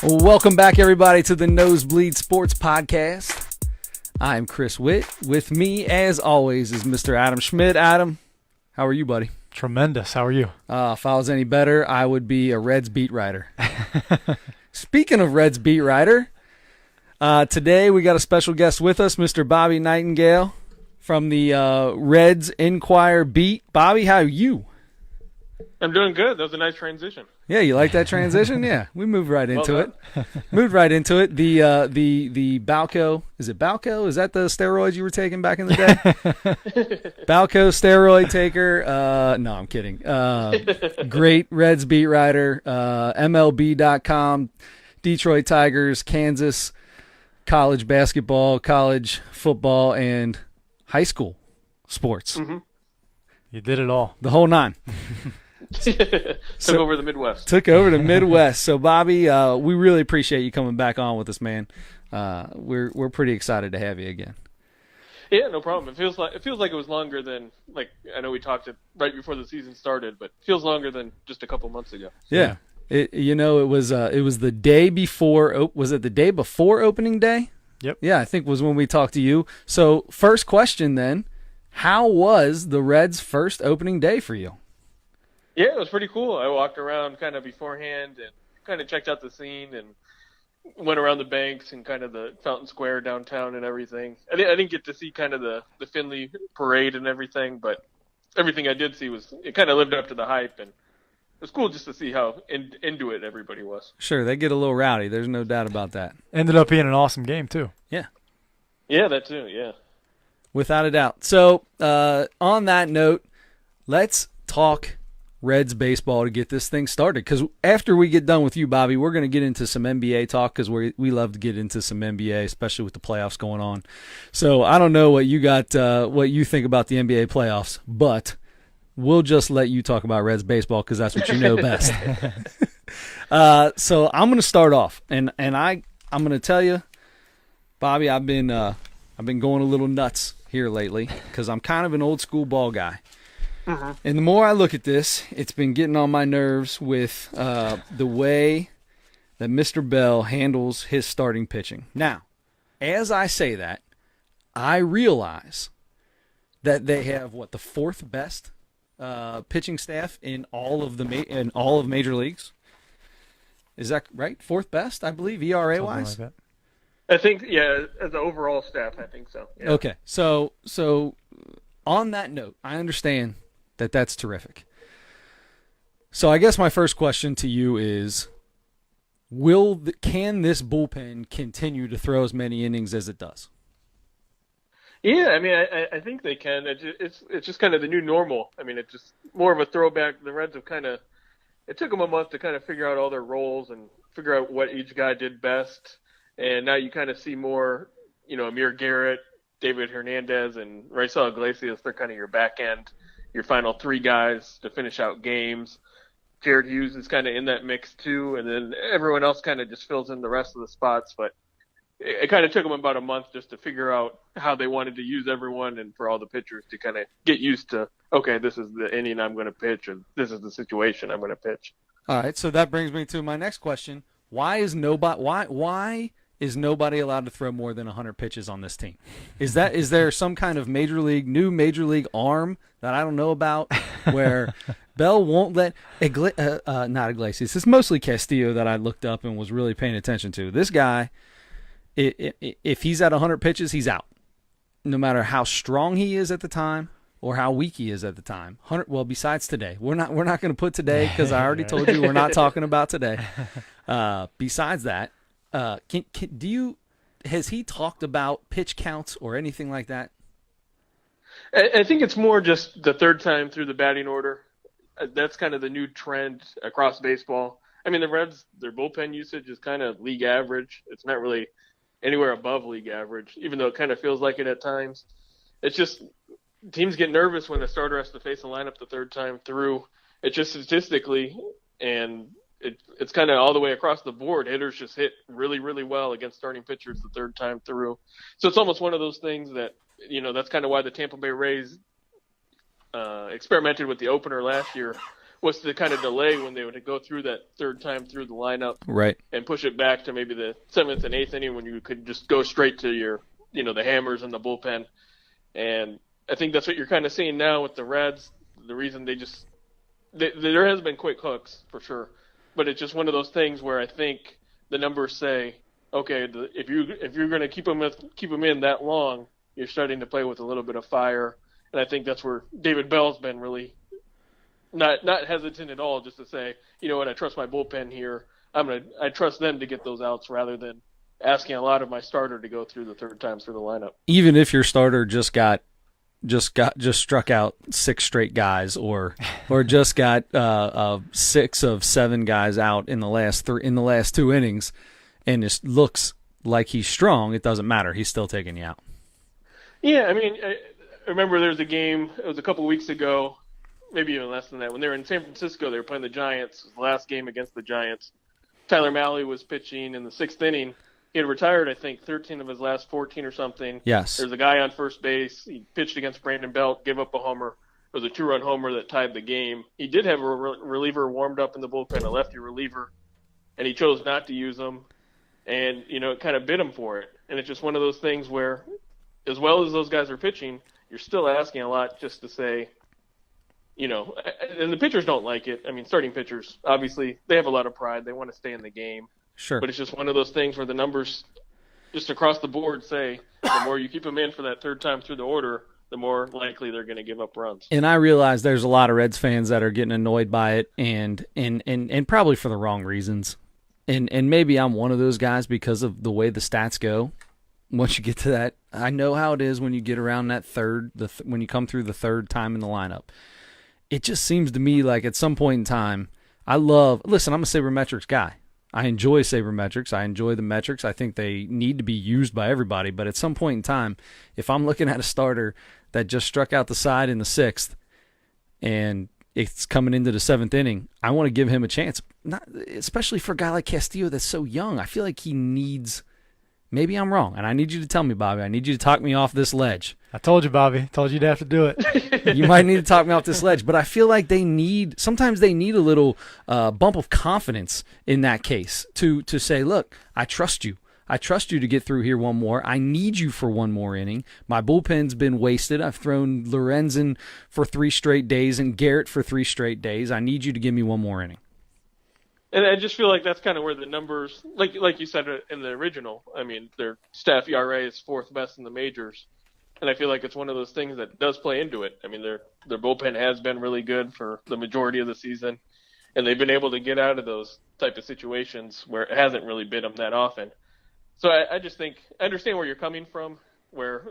Welcome back, everybody, to the Nosebleed Sports Podcast. I'm Chris Witt. With me, as always, is Mr. Adam Schmidt. Adam, how are you, buddy? Tremendous. How are you? If I was any better, I would be a Reds beat writer. Speaking of Reds beat writer, today we got a special guest with us, Mr. Bobby Nightengale from the Reds Inquirer beat. Bobby, how are you? I'm doing good. That was a nice transition. Yeah, you like that transition? Yeah, we moved right into it. Moved right into it. The Balco, is it Balco? Is that the steroids you were taking back in the day? Balco steroid taker. No, I'm kidding. Great Reds beat writer. MLB.com, Detroit Tigers, Kansas, college basketball, college football, and high school sports. Mm-hmm. You did it all. The whole nine. Took over the Midwest. Took over the Midwest. So, Bobby, we really appreciate you coming back on with us, man. We're pretty excited to have you again. Yeah, no problem. It feels like it was longer than, like, I know we talked it right before the season started, but it feels longer than just a couple months ago. Yeah. It was the day before. Was it the day before opening day? Yep. Yeah, I think was when we talked to you. So, first question then, how was the Reds' first opening day for you? Yeah, it was pretty cool. I walked around kind of beforehand and kind of checked out the scene and went around the banks and kind of the Fountain Square downtown and everything. I didn't get to see kind of the Finley parade and everything, but everything I did see it kind of lived up to the hype, and it was cool just to see how into it everybody was. Sure, they get a little rowdy. There's no doubt about that. Ended up being an awesome game, too. Yeah. Yeah, that too, yeah. Without a doubt. So, on that note, let's talk Reds baseball to get this thing started, because after we get done with you, Bobby, we're going to get into some NBA talk, because we love to get into some NBA, especially with the playoffs going on. So I don't know what you think about the NBA playoffs, but we'll just let you talk about Reds baseball, because that's what you know best. So I'm going to start off, and I'm going to tell you, Bobby, I've been going a little nuts here lately, because I'm kind of an old school ball guy. Uh-huh. And the more I look at this, it's been getting on my nerves with the way that Mr. Bell handles his starting pitching. Now, as I say that, I realize that they have the fourth best pitching staff in all of major leagues. Is that right? Fourth best, I believe, ERA wise. Like I think, yeah, as an overall staff, I think so. Yeah. Okay, so on that note, I understand that's terrific. So I guess my first question to you is, can this bullpen continue to throw as many innings as it does? Yeah, I mean, I think they can. It's just kind of the new normal. I mean, it's just more of a throwback. The Reds have it took them a month to kind of figure out all their roles and figure out what each guy did best. And now you kind of see more, Amir Garrett, David Hernandez, and Raisel Iglesias. They're kind of your back end, your final three guys to finish out games. Jared Hughes is kind of in that mix too, and then everyone else kind of just fills in the rest of the spots. But it kind of took them about a month just to figure out how they wanted to use everyone, and for all the pitchers to kind of get used to, okay, this is the inning I'm going to pitch, and this is the situation I'm going to pitch. All right, so that brings me to my next question. Why is nobody allowed to throw more than 100 pitches on this team? Is there some kind of new major league arm that I don't know about, where Bell won't let not Iglesias? It's mostly Castillo that I looked up and was really paying attention to. This guy, if he's at 100 pitches, he's out, no matter how strong he is at the time or how weak he is at the time. Besides today, we're not going to put today, because I already told you we're not talking about today. Besides that. Has he talked about pitch counts or anything like that? I think it's more just the third time through the batting order. That's kind of the new trend across baseball. I mean, the Reds, their bullpen usage is kind of league average. It's not really anywhere above league average, even though it kind of feels like it at times. It's just teams get nervous when a starter has to face a lineup the third time through. It's just statistically, and it's kind of all the way across the board. Hitters just hit really, really well against starting pitchers the third time through. So it's almost one of those things that, that's kind of why the Tampa Bay Rays experimented with the opener last year, was to kind of delay when they would go through that third time through the lineup Right. and push it back to maybe the 7th and 8th inning when you could just go straight to your, the hammers and the bullpen. And I think that's what you're kind of seeing now with the Reds. The reason there has been quick hooks for sure, but it's just one of those things where I think the numbers say, okay, if you're going to keep them in that long, you're starting to play with a little bit of fire. And I think that's where David Bell's been really not hesitant at all, just to say, you know what, I trust my bullpen here. I trust them to get those outs rather than asking a lot of my starter to go through the third time through the lineup. Even if your starter just struck out 6 straight guys, or just got 6 of 7 guys out in the last 2 innings, and it looks like he's strong, it doesn't matter. He's still taking you out. Yeah, I mean, I remember there was a game, it was a couple weeks ago, maybe even less than that, when they were in San Francisco. They were playing the Giants. It was the last game against the Giants. Tyler Mahle was pitching in the 6th inning. He had retired, I think, 13 of his last 14 or something. Yes. There's a guy on first base. He pitched against Brandon Belt, gave up a homer. It was a 2-run homer that tied the game. He did have a reliever warmed up in the bullpen, a lefty reliever, and he chose not to use him. And, it kind of bit him for it. And it's just one of those things where, as well as those guys are pitching, you're still asking a lot just to say, and the pitchers don't like it. I mean, starting pitchers, obviously, they have a lot of pride. They want to stay in the game. Sure. But it's just one of those things where the numbers just across the board say the more you keep them in for that third time through the order, the more likely they're going to give up runs. And I realize there's a lot of Reds fans that are getting annoyed by it, and probably for the wrong reasons. And maybe I'm one of those guys because of the way the stats go. Once you get to that, I know how it is when you get around that when you come through the third time in the lineup. It just seems to me like at some point in time, listen, I'm a sabermetrics guy. I enjoy sabermetrics. I enjoy the metrics. I think they need to be used by everybody. But at some point in time, if I'm looking at a starter that just struck out the side in the 6th and it's coming into the 7th inning, I want to give him a chance, especially for a guy like Castillo that's so young. I feel like he needs – maybe I'm wrong, and I need you to tell me, Bobby. I need you to talk me off this ledge. I told you, Bobby. Told you to have to do it. You might need to talk me off this ledge, but I feel like sometimes they need a little bump of confidence in that case to say, look, I trust you. I trust you to get through here one more. I need you for one more inning. My bullpen's been wasted. I've thrown Lorenzen for 3 straight days and Garrett for 3 straight days. I need you to give me one more inning. And I just feel like that's kind of where the numbers, like you said in the original, I mean, their staff ERA is 4th best in the majors. And I feel like it's one of those things that does play into it. I mean, their bullpen has been really good for the majority of the season, and they've been able to get out of those type of situations where it hasn't really bit them that often. So I just think I understand where you're coming from. Where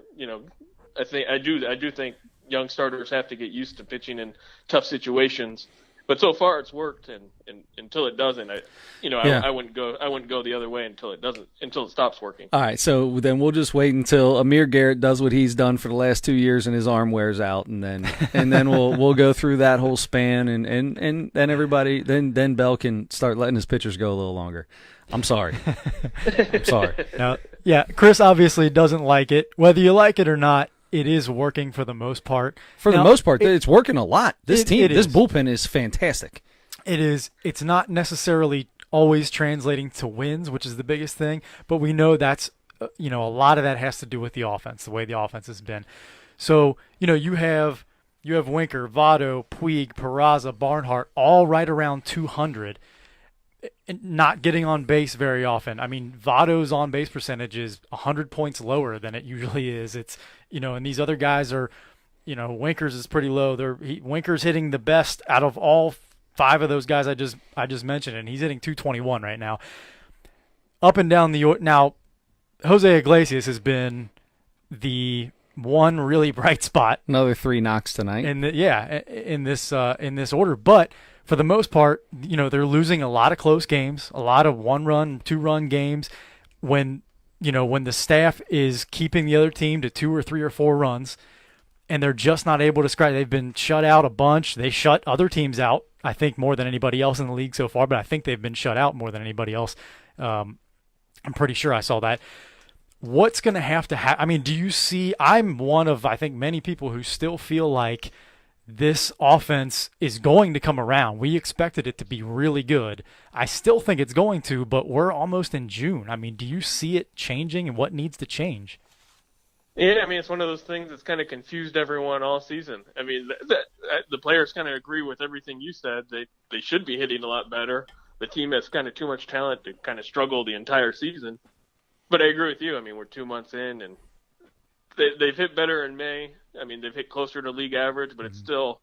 I do think young starters have to get used to pitching in tough situations. But so far it's worked, and until it doesn't, I wouldn't go the other way until it stops working. All right, so then we'll just wait until Amir Garrett does what he's done for the last 2 years and his arm wears out, and then we'll go through that whole span, and then everybody then Bell can start letting his pitchers go a little longer. I'm sorry. I'm sorry. Now, yeah, Chris obviously doesn't like it. Whether you like it or not, it is working for the most part. For the most part, it's working a lot. This bullpen is fantastic. It is. It's not necessarily always translating to wins, which is the biggest thing, but we know that's a lot of that has to do with the offense, the way the offense has been. So, you have Winker, Votto, Puig, Peraza, Barnhart, all right around 200. Not getting on base very often. I mean, Votto's on base percentage is 100 points lower than it usually is. It's, and these other guys are, Winker's is pretty low. Winker's hitting the best out of all 5 of those guys I just mentioned, and he's hitting 221 right now. Up and down now, Jose Iglesias has been the one really bright spot. Another 3 knocks tonight. In this order, but for the most part, they're losing a lot of close games, a lot of 1-run, 2-run games when the staff is keeping the other team to 2 or 3 or 4 runs, and they're just not able to scratch. They've been shut out a bunch. They shut other teams out, I think, more than anybody else in the league so far, but I think they've been shut out more than anybody else. I'm pretty sure I saw that. What's going to have to happen? I mean, do you see – I'm one of, I think, many people who still feel like this offense is going to come around. We expected it to be really good. I still think it's going to, but we're almost in June. I mean, do you see it changing, and what needs to change? Yeah, I mean, it's one of those things that's kind of confused everyone all season. I mean, the players kind of agree with everything you said. They should be hitting a lot better. The team has kind of too much talent to kind of struggle the entire season. But I agree with you. I mean, we're 2 months in, and they've hit better in May. I mean, they've hit closer to league average, but it's still,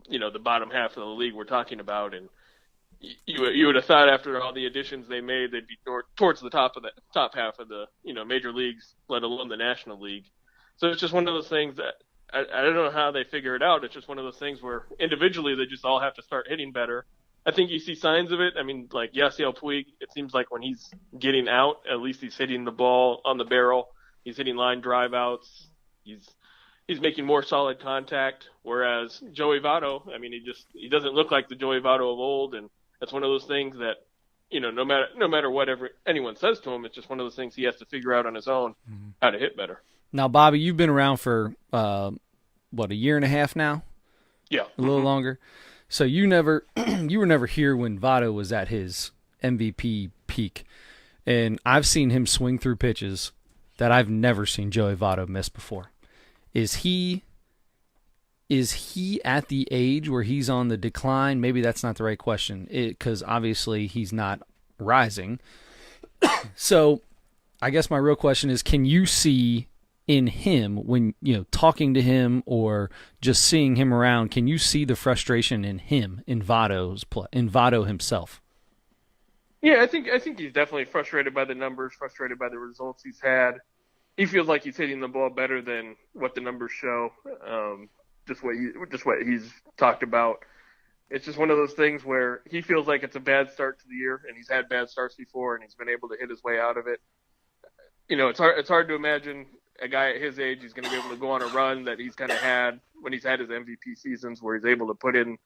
the bottom half of the league we're talking about. And you would have thought after all the additions they made, they'd be towards the top half of the major leagues, let alone the National League. So it's just one of those things that I don't know how they figure it out. It's just one of those things where individually they just all have to start hitting better. I think you see signs of it. I mean, like Yasiel Puig, it seems like when he's getting out, at least he's hitting the ball on the barrel. He's hitting line drive outs. He's making more solid contact. Whereas Joey Votto, I mean, he doesn't look like the Joey Votto of old, and that's one of those things that, no matter whatever anyone says to him, it's just one of those things he has to figure out on his own how to hit better. Now, Bobby, you've been around for a year and a half now? Yeah, a little longer. So you were never here when Votto was at his MVP peak, and I've seen him swing through pitches that I've never seen Joey Votto miss before. Is he at the age where he's on the decline? Maybe that's not the right question, because obviously he's not rising. So I guess my real question is, can you see in him, when talking to him or just seeing him around, can you see the frustration in him, in Votto's play, in Votto himself? Yeah, I think he's definitely frustrated by the numbers, frustrated by the results he's had. He feels like he's hitting the ball better than what the numbers show. Just what he's talked about. It's just one of those things where he feels like it's a bad start to the year, and he's had bad starts before, and he's been able to hit his way out of it. It's hard to imagine a guy at his age, he's going to be able to go on a run that he's kind of had when he's had his MVP seasons, where he's able to put in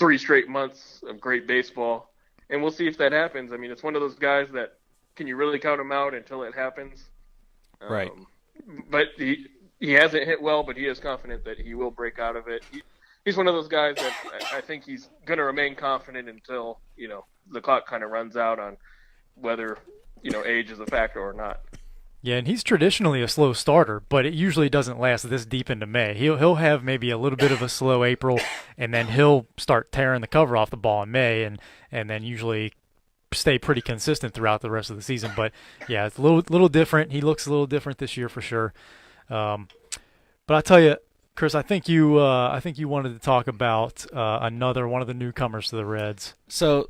3 straight months of great baseball. And we'll see if that happens. I mean, it's one of those guys that, can you really count him out until it happens? Right. But he hasn't hit well, but he is confident that he will break out of it. He's one of those guys that I think he's going to remain confident until, the clock kind of runs out on whether, age is a factor or not. Yeah, and he's traditionally a slow starter, but it usually doesn't last this deep into May. He'll have maybe a little bit of a slow April, and then he'll start tearing the cover off the ball in May, and then usually stay pretty consistent throughout the rest of the season. But yeah, it's a little different. He looks a little different this year for sure. But I'll tell you, Chris, I think you wanted to talk about another one of the newcomers to the Reds. So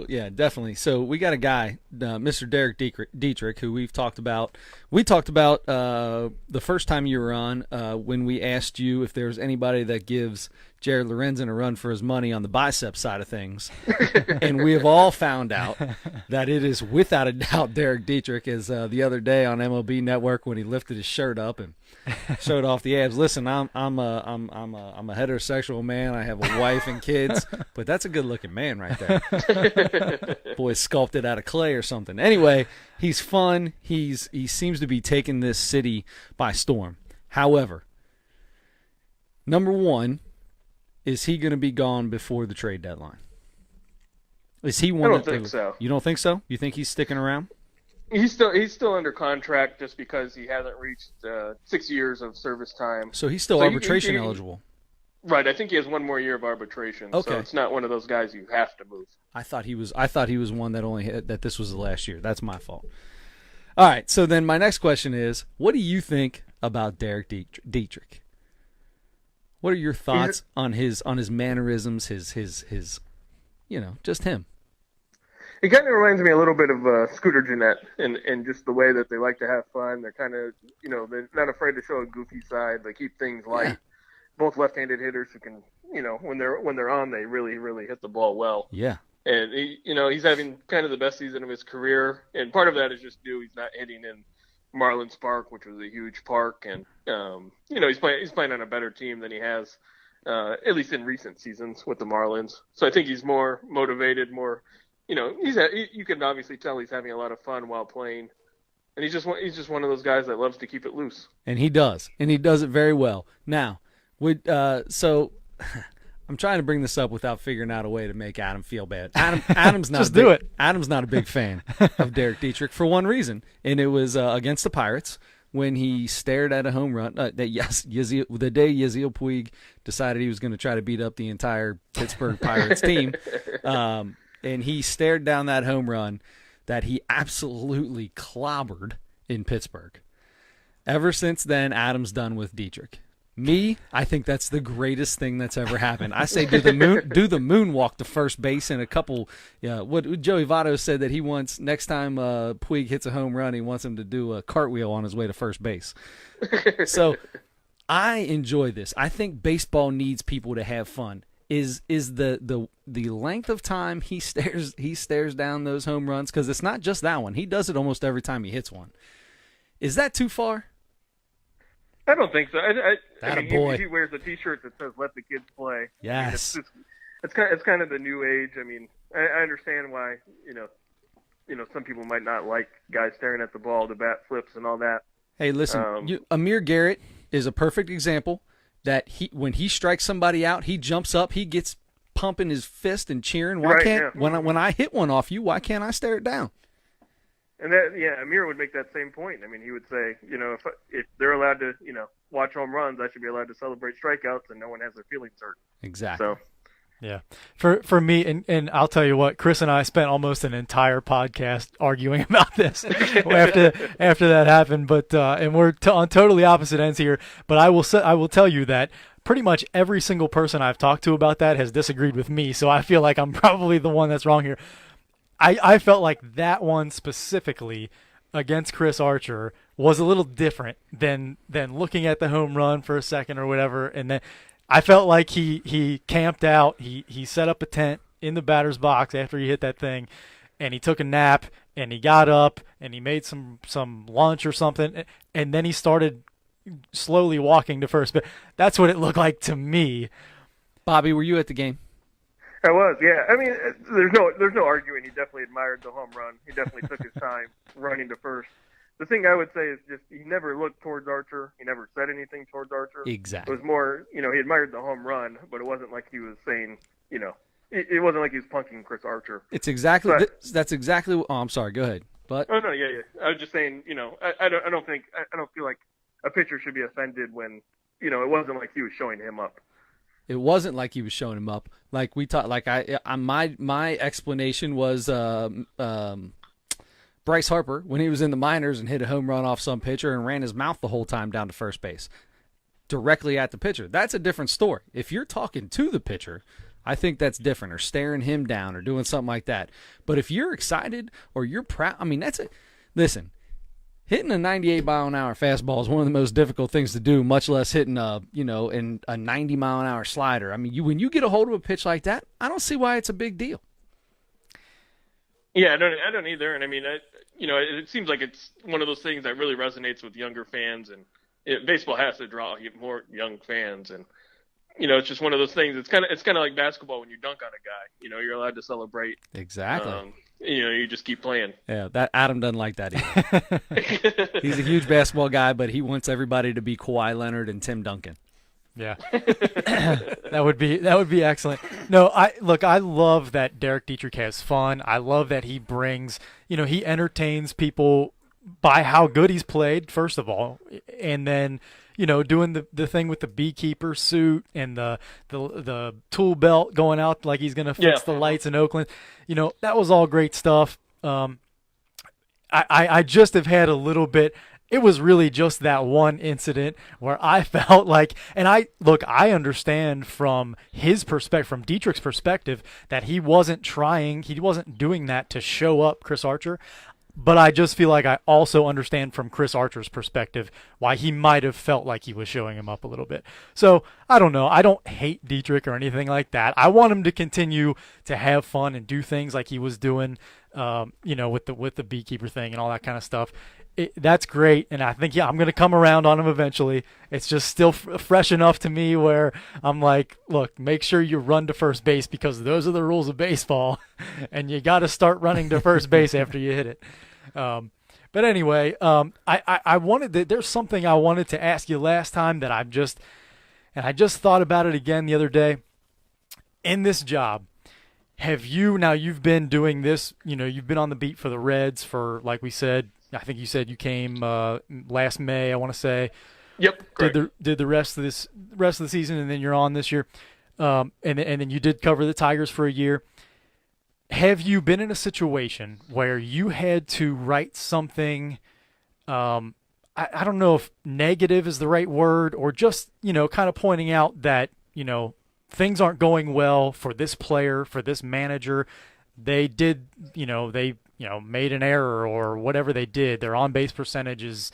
yeah, definitely. So we got a guy, Mr. Derek Dietrich, who we've talked about. We talked about the first time you were on when we asked you if there's anybody that gives Jared Lorenzen a run for his money on the bicep side of things, and we have all found out that it is without a doubt Derek Dietrich. As the other day on MLB Network when he lifted his shirt up and showed off the abs. Listen, I'm a heterosexual man. I have a wife and kids, but that's a good looking man right there. Boy, sculpted out of clay or something. Anyway, he's fun. He seems to be taking this city by storm. However, number one, is he going to be gone before the trade deadline? Is he one? I don't think so. You don't think so? You think he's sticking around? He's still under contract just because he hasn't reached 6 years of service time. So he's still arbitration eligible. Right, I think he has 1 more year of arbitration. Okay. So it's not one of those guys you have to move. I thought he was one that this was the last year. That's my fault. All right, so then my next question is, what do you think about Derek Dietrich? What are your thoughts on his mannerisms, his just him? It kind of reminds me a little bit of Scooter Gennett and just the way that they like to have fun. They're kind of, they're not afraid to show a goofy side. They keep things light. Yeah. Both left-handed hitters who can, when they're on, they really, really hit the ball well. Yeah. And he's having kind of the best season of his career. And part of that is just due he's not hitting in Marlins Park, which was a huge park. And, he's playing on a better team than he has, at least in recent seasons with the Marlins. So I think he's more motivated, more, you can obviously tell he's having a lot of fun while playing. And he's just one of those guys that loves to keep it loose. And he does. And he does it very well. Now, so I'm trying to bring this up without figuring out a way to make Adam feel bad. Adam's not Just do it. Adam's not a big fan of Derek Dietrich for one reason, and it was against the Pirates when he stared at a home run. The day Yasiel Puig decided he was going to try to beat up the entire Pittsburgh Pirates team, and he stared down that home run that he absolutely clobbered in Pittsburgh. Ever since then, Adam's done with Dietrich. Me, I think that's the greatest thing that's ever happened. I say do the moonwalk to first base in a couple. What Joey Votto said that he wants next time Puig hits a home run, he wants him to do a cartwheel on his way to first base. So I enjoy this. I think baseball needs people to have fun. Is the length of time he stares down those home runs, because it's not just that one. He does it almost every time he hits one. Is that too far? I don't think so. I mean, boy. he wears a T-shirt that says "Let the kids play." Yes. I mean, it's kind of the new age. I mean, I understand why some people might not like guys staring at the ball, the bat flips, and all that. Hey, listen, Amir Garrett is a perfect example that when he strikes somebody out, he jumps up, he gets pumping his fist and cheering. When I hit one off you, why can't I stare it down? And Amir would make that same point. I mean, he would say, if they're allowed to, watch home runs, I should be allowed to celebrate strikeouts, and no one has their feelings hurt. Exactly. So, yeah, for me, and I'll tell you what, Chris and I spent almost an entire podcast arguing about this after that happened. But and we're on totally opposite ends here. But I will tell you that pretty much every single person I've talked to about that has disagreed with me. So I feel like I'm probably the one that's wrong here. I felt like that one specifically against Chris Archer was a little different than looking at the home run for a second or whatever. And then I felt like he camped out. He set up a tent in the batter's box after he hit that thing, and he took a nap, and he got up, and he made some lunch or something, and then he started slowly walking to first base. That's what it looked like to me. Bobby, were you at the game? I was, yeah. I mean, there's no arguing. He definitely admired the home run. He definitely took his time running to first. The thing I would say is just he never looked towards Archer. He never said anything towards Archer. Exactly. It was more, he admired the home run, but it wasn't like he was saying, it wasn't like he was punking Chris Archer. It's exactly that's exactly. Oh, I'm sorry. Go ahead. But oh no, yeah. I was just saying, I don't feel like a pitcher should be offended when, it wasn't like he was showing him up. It wasn't like he was showing him up. Like we talked. Like my explanation was Bryce Harper when he was in the minors and hit a home run off some pitcher and ran his mouth the whole time down to first base, directly at the pitcher. That's a different story. If you're talking to the pitcher, I think that's different, or staring him down, or doing something like that. But if you're excited or you're proud, I mean, that's it. Listen. Hitting a 98-mile-an-hour fastball is one of the most difficult things to do, much less hitting a 90-mile-an-hour slider. I mean, when you get a hold of a pitch like that, I don't see why it's a big deal. Yeah, I don't either. And I mean, it seems like it's one of those things that really resonates with younger fans, and baseball has to draw more young fans. And it's just one of those things. It's kind of like basketball when you dunk on a guy. You're allowed to celebrate. Exactly. You just keep playing. Yeah, that Adam doesn't like that either. He's a huge basketball guy, but he wants everybody to be Kawhi Leonard and Tim Duncan. Yeah, that would be excellent. No, I love that Derek Dietrich has fun. I love that he brings, he entertains people by how good he's played, first of all, and then doing the thing with the beekeeper suit and the tool belt going out like he's gonna fix the lights in Oakland. That was all great stuff. I just have had a little bit. It was really just that one incident where I felt like, and I understand from his perspective, from Dietrich's perspective, that he wasn't doing that to show up Chris Archer. But I just feel like I also understand from Chris Archer's perspective why he might have felt like he was showing him up a little bit. So I don't know. I don't hate Dietrich or anything like that. I want him to continue to have fun and do things like he was doing, with the beekeeper thing and all that kind of stuff. That's great, and I think I'm going to come around on him eventually. It's just still fresh enough to me where I'm like, look, make sure you run to first base because those are the rules of baseball, and you got to start running to first base after you hit it. But anyway, I wanted to, there's something I wanted to ask you last time that And I just thought about it again the other day. In this job, you've been doing this, you've been on the beat for the Reds for, like we said, I think you said you came last May, I want to say. Yep. Correct. Did the rest of the season, and then you're on this year. And then you did cover the Tigers for a year. Have you been in a situation where you had to write something, I don't know if negative is the right word, or just, kind of pointing out that, things aren't going well for this player, for this manager. They did, made an error or whatever they did. Their on-base percentage is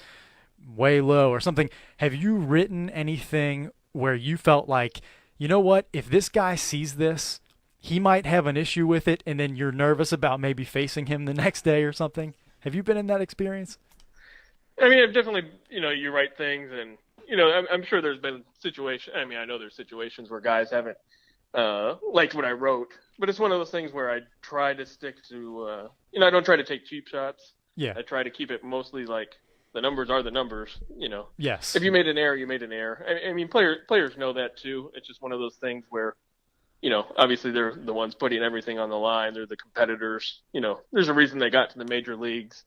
way low or something. Have you written anything where you felt like, you know what, if this guy sees this, he might have an issue with it, and then you're nervous about maybe facing him the next day or something? Have you been in that experience? I mean, I've definitely, you write things, and, I'm sure there's been situations. I mean, I know there's situations where guys haven't liked what I wrote, but it's one of those things where I try to stick to, I don't try to take cheap shots. Yeah. I try to keep it mostly like the numbers are the numbers, Yes. If you made an error, you made an error. I mean, players know that too. It's just one of those things where, obviously they're the ones putting everything on the line. They're the competitors. There's a reason they got to the major leagues.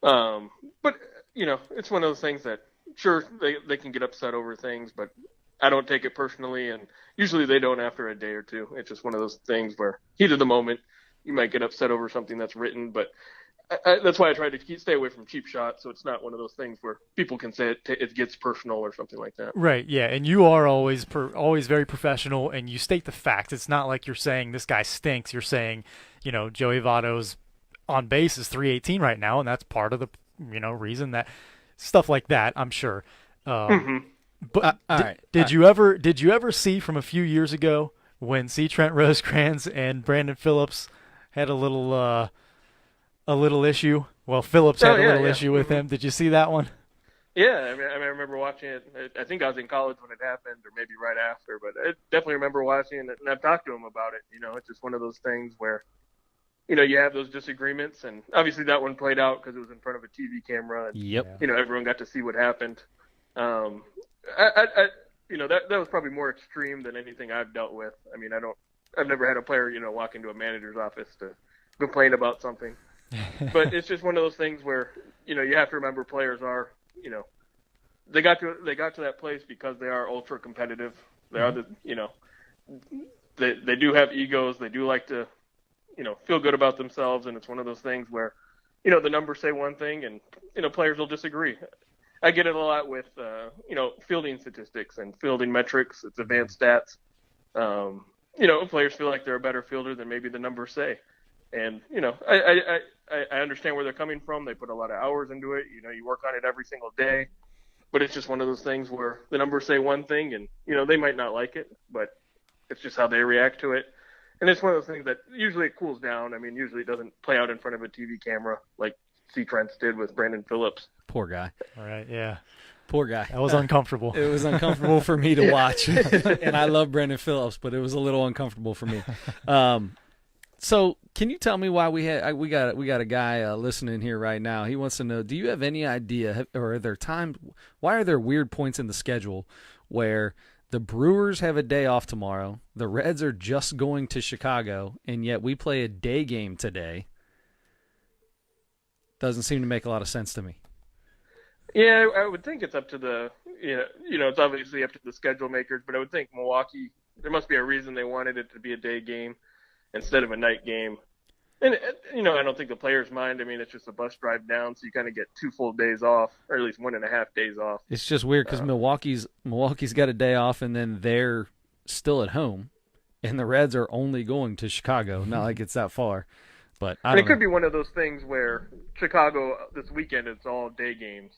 But, it's one of those things that, sure, they can get upset over things, but I don't take it personally, and usually they don't after a day or two. It's just one of those things where, heat of the moment, you might get upset over something that's written, but that's why I try to stay away from cheap shots, so it's not one of those things where people can say it gets personal or something like that. Right, yeah, and you are always very professional, and you state the facts. It's not like you're saying this guy stinks. You're saying, Joey Votto's on base is 318 right now, and that's part of the reason that stuff like that, I'm sure. But all right. Did you ever see from a few years ago when C. Trent Rosecrans and Brandon Phillips had a little issue? Well, Phillips had a little issue with him. Did you see that one? Yeah, I mean, I remember watching it. I think I was in college when it happened, or maybe right after. But I definitely remember watching it, and I've talked to him about it. It's just one of those things where, you have those disagreements, and obviously that one played out because it was in front of a TV camera. And, Yep. Everyone got to see what happened. That was probably more extreme than anything I've dealt with. I mean, I've never had a player, walk into a manager's office to complain about something. But it's just one of those things where, you have to remember players are, they got to that place because they are ultra competitive. They are they do have egos. They do like to, feel good about themselves. And it's one of those things where, the numbers say one thing and, players will disagree. I get it a lot with, fielding statistics and fielding metrics. It's advanced stats. Players feel like they're a better fielder than maybe the numbers say. And, I understand where they're coming from. They put a lot of hours into it. You work on it every single day. But it's just one of those things where the numbers say one thing and, they might not like it, but it's just how they react to it. And it's one of those things that usually it cools down. I mean, usually it doesn't play out in front of a TV camera like C. Trent's did with Brandon Phillips. Poor guy. All right, yeah. Poor guy. That was uncomfortable. It was uncomfortable for me to watch. And I love Brandon Phillips, but it was a little uncomfortable for me. So can you tell me why we got a guy listening here right now? He wants to know, do you have any idea, or are there times, why are there weird points in the schedule where the Brewers have a day off tomorrow, the Reds are just going to Chicago, and yet we play a day game today? Doesn't seem to make a lot of sense to me. Yeah, I would think it's up to the, it's obviously up to the schedule makers, but I would think Milwaukee, there must be a reason they wanted it to be a day game instead of a night game. And, I don't think the players mind. I mean, it's just a bus drive down, so you kind of get 2 full days off, or at least 1.5 days off. It's just weird because Milwaukee's got a day off, and then they're still at home, and the Reds are only going to Chicago. Not like it's that far. But it could be one of those things where Chicago this weekend, it's all day games.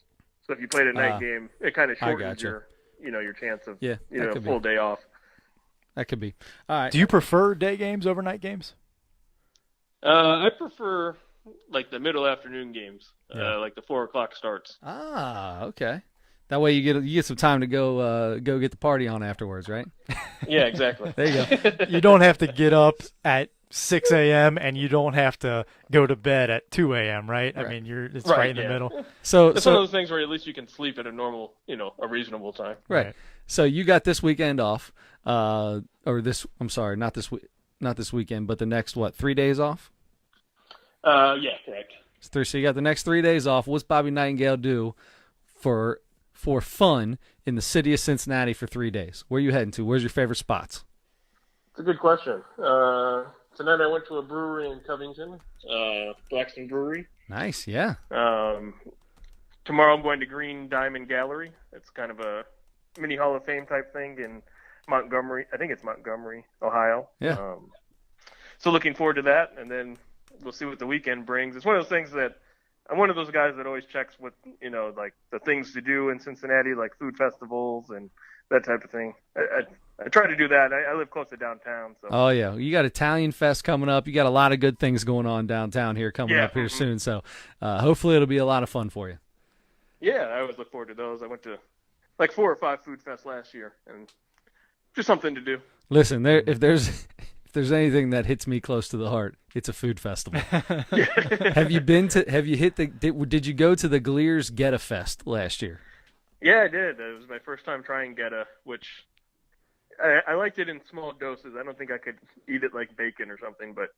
So if you played a night game, it kind of shortens your chance of a full day off. That could be. All right. Do you prefer day games over night games? I prefer like the middle afternoon games, like the 4:00 starts. Ah, okay. That way you get some time to go get the party on afterwards, right? Yeah, exactly. There you go. You don't have to get up at 6 a.m. and you don't have to go to bed at 2 a.m., right? I Right. mean, it's Right, right in the yeah. middle. So It's one of those things where at least you can sleep at a normal, a reasonable time. right. So you got this weekend off, or this. I'm sorry, not this weekend, but the next 3 days off? Yeah, correct. So you got the next 3 days off. What's Bobby Nightengale do for fun in the city of Cincinnati for 3 days? Where are you heading to? Where's your favorite spots? It's a good question. Tonight I went to a brewery in Covington, Blackstone Brewery. Nice, yeah. Tomorrow I'm going to Green Diamond Gallery. It's kind of a mini Hall of Fame type thing in Montgomery. I think it's Montgomery, Ohio. Yeah. So looking forward to that, and then we'll see what the weekend brings. It's one of those things that I'm one of those guys that always checks what, like the things to do in Cincinnati, like food festivals and that type of thing. I try to do that. I live close to downtown. So. Oh, yeah. You got Italian Fest coming up. You got a lot of good things going on downtown here coming up here Mm-hmm. soon. So hopefully it'll be a lot of fun for you. Yeah, I always look forward to those. I went to like 4 or 5 food fests last year, and just something to do. Listen, if there's anything that hits me close to the heart, it's a food festival. Did you go to the Glears Geta Fest last year? Yeah, I did. It was my first time trying Geta, which I liked it in small doses. I don't think I could eat it like bacon or something, but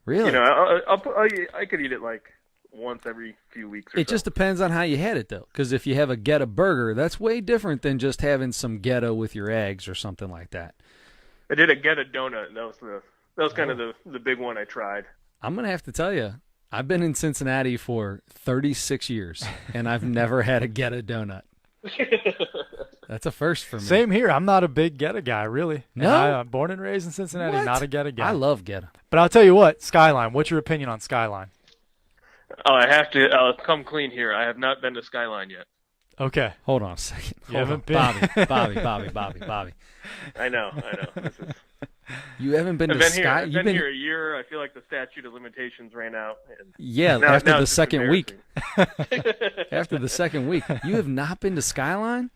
Really? I could eat it like once every few weeks. Or It so. just depends on how you had it, though. Because if you have a Geta burger, that's way different than just having some Geta with your eggs or something like that. I did a Geta donut. And that was kind of the big one I tried. I'm going to have to tell you, I've been in Cincinnati for 36 years, and I've never had a Geta donut. That's a first for me. Same here. I'm not a big Geta guy, really. No? I'm born and raised in Cincinnati, What? not a Geta guy. I love Geta. But I'll tell you what, Skyline. What's your opinion on Skyline? Oh, I have to. I'll come clean here. I have not been to Skyline yet. Okay. Hold on a second. You haven't Hold on. been. Bobby. I know. You haven't been I've to been here. Sky? I've been here a year. I feel like the statute of limitations ran out. And Yeah, now after the it's just second week. embarrassing. After the second week. You have not been to Skyline?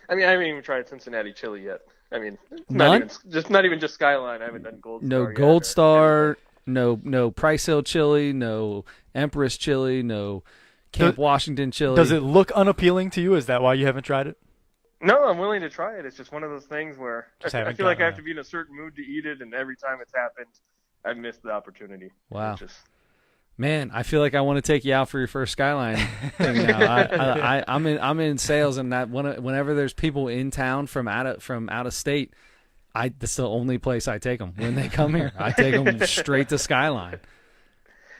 I mean, I haven't even tried Cincinnati chili yet. I mean, it's None? not even just Skyline. I haven't done Gold Star No yet. Gold Star, no Price Hill chili, no Empress chili, no Camp Washington chili. Does it look unappealing to you? Is that why you haven't tried it? No, I'm willing to try it. It's just one of those things where Just I haven't feel like I gotten have to be in a certain mood to eat it, and every time it's happened, I've missed the opportunity. Wow. It's just, Man, I feel like I want to take you out for your first Skyline thing now. I'm in sales, and whenever there's people in town from out of state, that's the only place I take them when they come here. I take them straight to Skyline.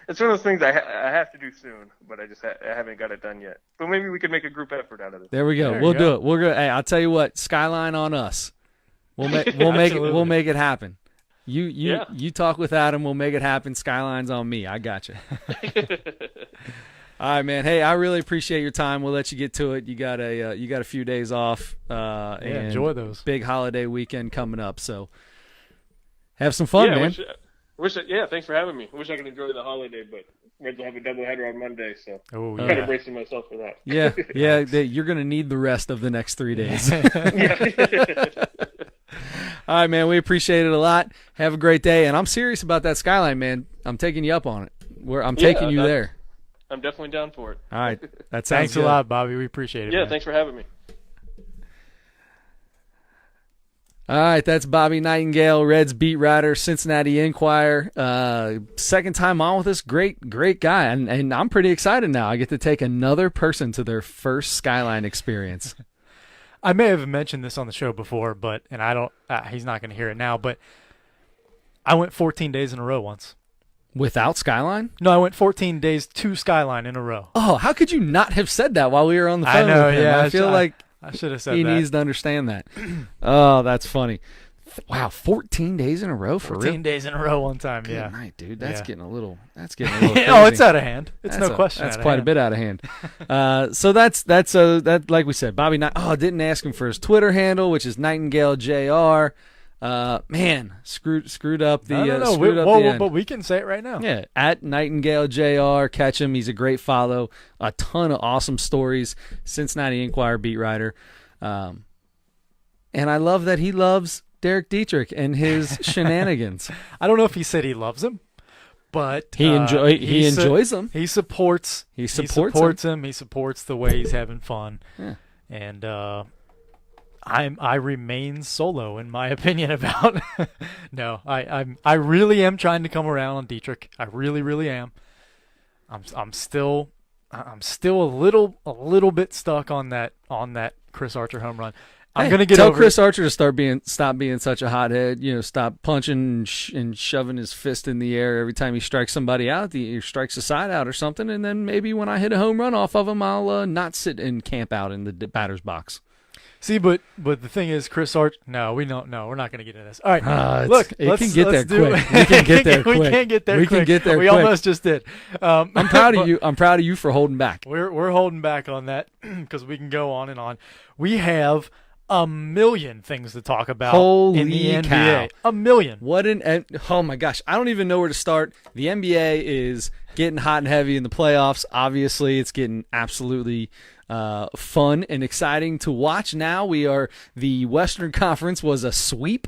it's one of those things I have to do soon, but I haven't got it done yet. But maybe we could make a group effort out of this. There we go. There We'll you do go. it. We'll go. Hey, I'll tell you what. Skyline on us. We'll make Absolutely. make it happen. You Yeah. talk with Adam. We'll make it happen. Skyline's on me. I got you. All right, man. Hey, I really appreciate your time. We'll let you get to it. You got a few days off. And enjoy those. Big holiday weekend coming up. So have some fun, yeah, man. thanks for having me. I wish I could enjoy the holiday, but Reds will have a doubleheader on Monday, so Oh, I'm kind yeah. of bracing myself for that. Yeah. You're gonna need the rest of the next 3 days. All right, man. We appreciate it a lot. Have a great day. And I'm serious about that Skyline, man. I'm taking you up on it. I'm taking you there. I'm definitely down for it. All right. That sounds Thanks good. a lot, Bobby. We appreciate it. Yeah, man. thanks for having me. All right, that's Bobby Nightengale, Reds beat writer, Cincinnati Enquirer. Second time on with us, great guy, and I'm pretty excited now. I get to take another person to their first Skyline experience. I may have mentioned this on the show before, and I don't. He's not going to hear it now. But I went 14 days in a row once. Without Skyline? No, I went 14 days to Skyline in a row. Oh, how could you not have said that while we were on the I phone know, with him? yeah, I feel like I should have said he that. needs to understand that. Oh, that's funny. Wow, 14 days in a row for 14 real? daid in a row one time. Good Yeah. night, dude. That's Yeah. getting a little. Crazy. Oh, it's out of hand. It's That's no question. That's out of quite a hand. bit out of hand. So that's like we said, Bobby. I didn't ask him for his Twitter handle, which is Nightengale JR. Man, screwed up the. No. Screwed up the end. But we can say it right now. Yeah, at Nightengale JR. Catch him. He's a great follow. A ton of awesome stories. Cincinnati Enquirer beat writer. And I love that he loves Derek Dietrich and his shenanigans. I don't know if he said he loves him, but He enjoys them. He supports He him. He supports the way he's having fun. Yeah. And I remain solo in my opinion about. No, I really am trying to come around on Dietrich. I really, really am. I'm still a little bit stuck on that Chris Archer home run. I'm gonna get tell over Chris it. Archer to stop being such a hothead. Stop punching and shoving his fist in the air every time he strikes somebody out. He strikes a side out or something, and then maybe when I hit a home run off of him, I'll not sit and camp out in the batter's box. See, but the thing is, Chris Archer. No, we don't. No, we're not going to get into this. All right, Look, it can get there quick. We can get there quick. We can get there. We quick. can get there. We quick. almost just did. I'm proud of you. I'm proud of you for holding back. We're holding back on that because we can go on and on. We have a million things to talk about in the NBA. Cow. A million. Oh my gosh, I don't even know where to start. The NBA is getting hot and heavy in the playoffs. Obviously, it's getting absolutely fun and exciting to watch. Now the Western Conference was a sweep,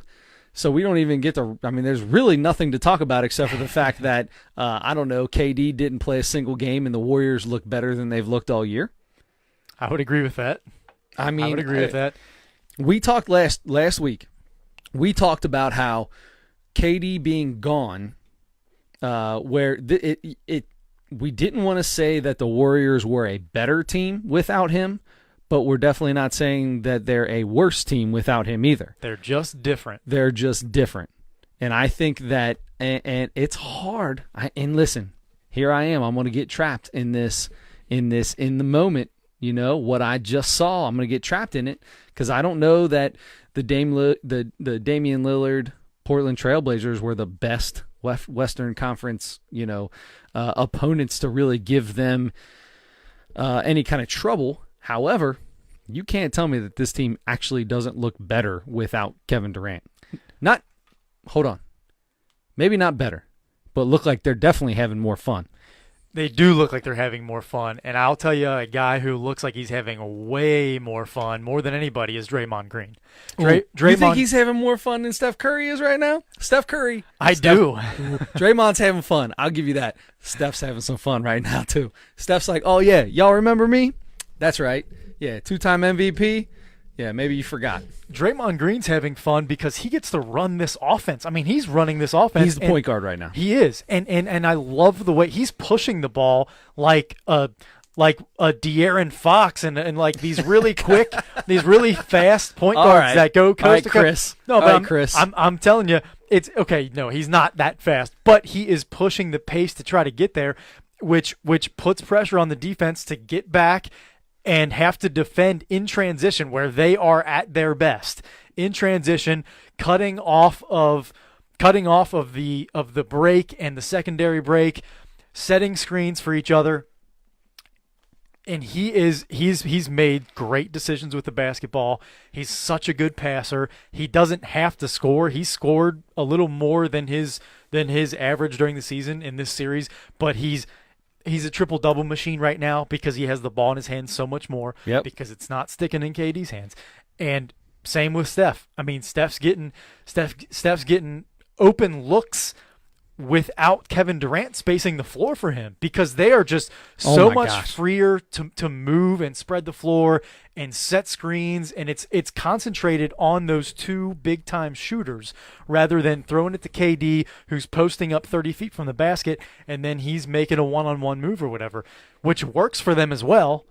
so we don't even get to. I mean, there's really nothing to talk about except for the fact that I don't know, KD didn't play a single game, and the Warriors look better than they've looked all year. I would agree with that. I would agree with that. We talked last week. We talked about how KD being gone, where we didn't want to say that the Warriors were a better team without him, but we're definitely not saying that they're a worse team without him either. They're just different. They're just different, and I think that, and it's hard. And listen, here I am. I'm going to get trapped in the moment. What I just saw, I'm going to get trapped in it because I don't know that the Damian Lillard Portland Trailblazers were the best Western Conference, opponents to really give them any kind of trouble. However, you can't tell me that this team actually doesn't look better without Kevin Durant. Hold on. Maybe not better, but look like they're definitely having more fun. They do look like they're having more fun, and I'll tell you, a guy who looks like he's having way more fun, more than anybody, is Draymond Green. You think he's having more fun than Steph Curry is right now? Steph Curry. Do. Draymond's having fun. I'll give you that. Steph's having some fun right now, too. Steph's like, oh, yeah, y'all remember me? That's right. Yeah, 2-time MVP. Yeah, maybe you forgot. Draymond Green's having fun because he gets to run this offense. I mean, he's running this offense. He's the point guard right now. He is, and I love the way he's pushing the ball like a De'Aaron Fox and like these really quick, these really fast point guards that go coast to Chris. coast. No, but Chris. I'm telling you, it's okay. No, he's not that fast, but he is pushing the pace to try to get there, which puts pressure on the defense to get back and have to defend in transition where they are at their best. In transition, cutting off of the break and the secondary break, setting screens for each other. And he's made great decisions with the basketball. He's such a good passer. He doesn't have to score. He scored a little more than his average during the season in this series, but he's a triple-double machine right now because he has the ball in his hands so much more. Yep. Because it's not sticking in KD's hands. And same with Steph. I mean, Steph's getting open looks without Kevin Durant spacing the floor for him because they are just so much freer to move and spread the floor and set screens, and it's concentrated on those two big-time shooters rather than throwing it to KD, who's posting up 30 feet from the basket, and then he's making a one-on-one move or whatever, which works for them as well,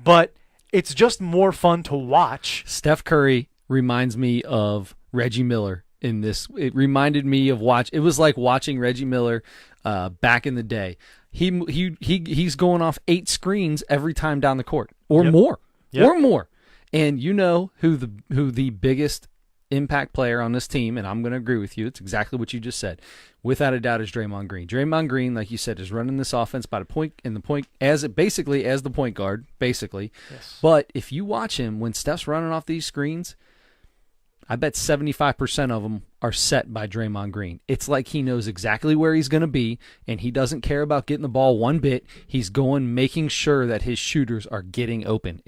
but it's just more fun to watch. Steph Curry reminds me of Reggie Miller in this. It reminded me of it was like watching Reggie Miller back in the day. He's going off 8 screens every time down the court or more. Or more. And you know who the biggest impact player on this team, and I'm going to agree with you. It's exactly what you just said. Without a doubt is Draymond Green. Draymond Green, like you said, is running this offense by the point as the point guard, basically. Yes. But if you watch him when Steph's running off these screens, I bet 75% of them are set by Draymond Green. It's like he knows exactly where he's going to be, and he doesn't care about getting the ball one bit. He's making sure that his shooters are getting open.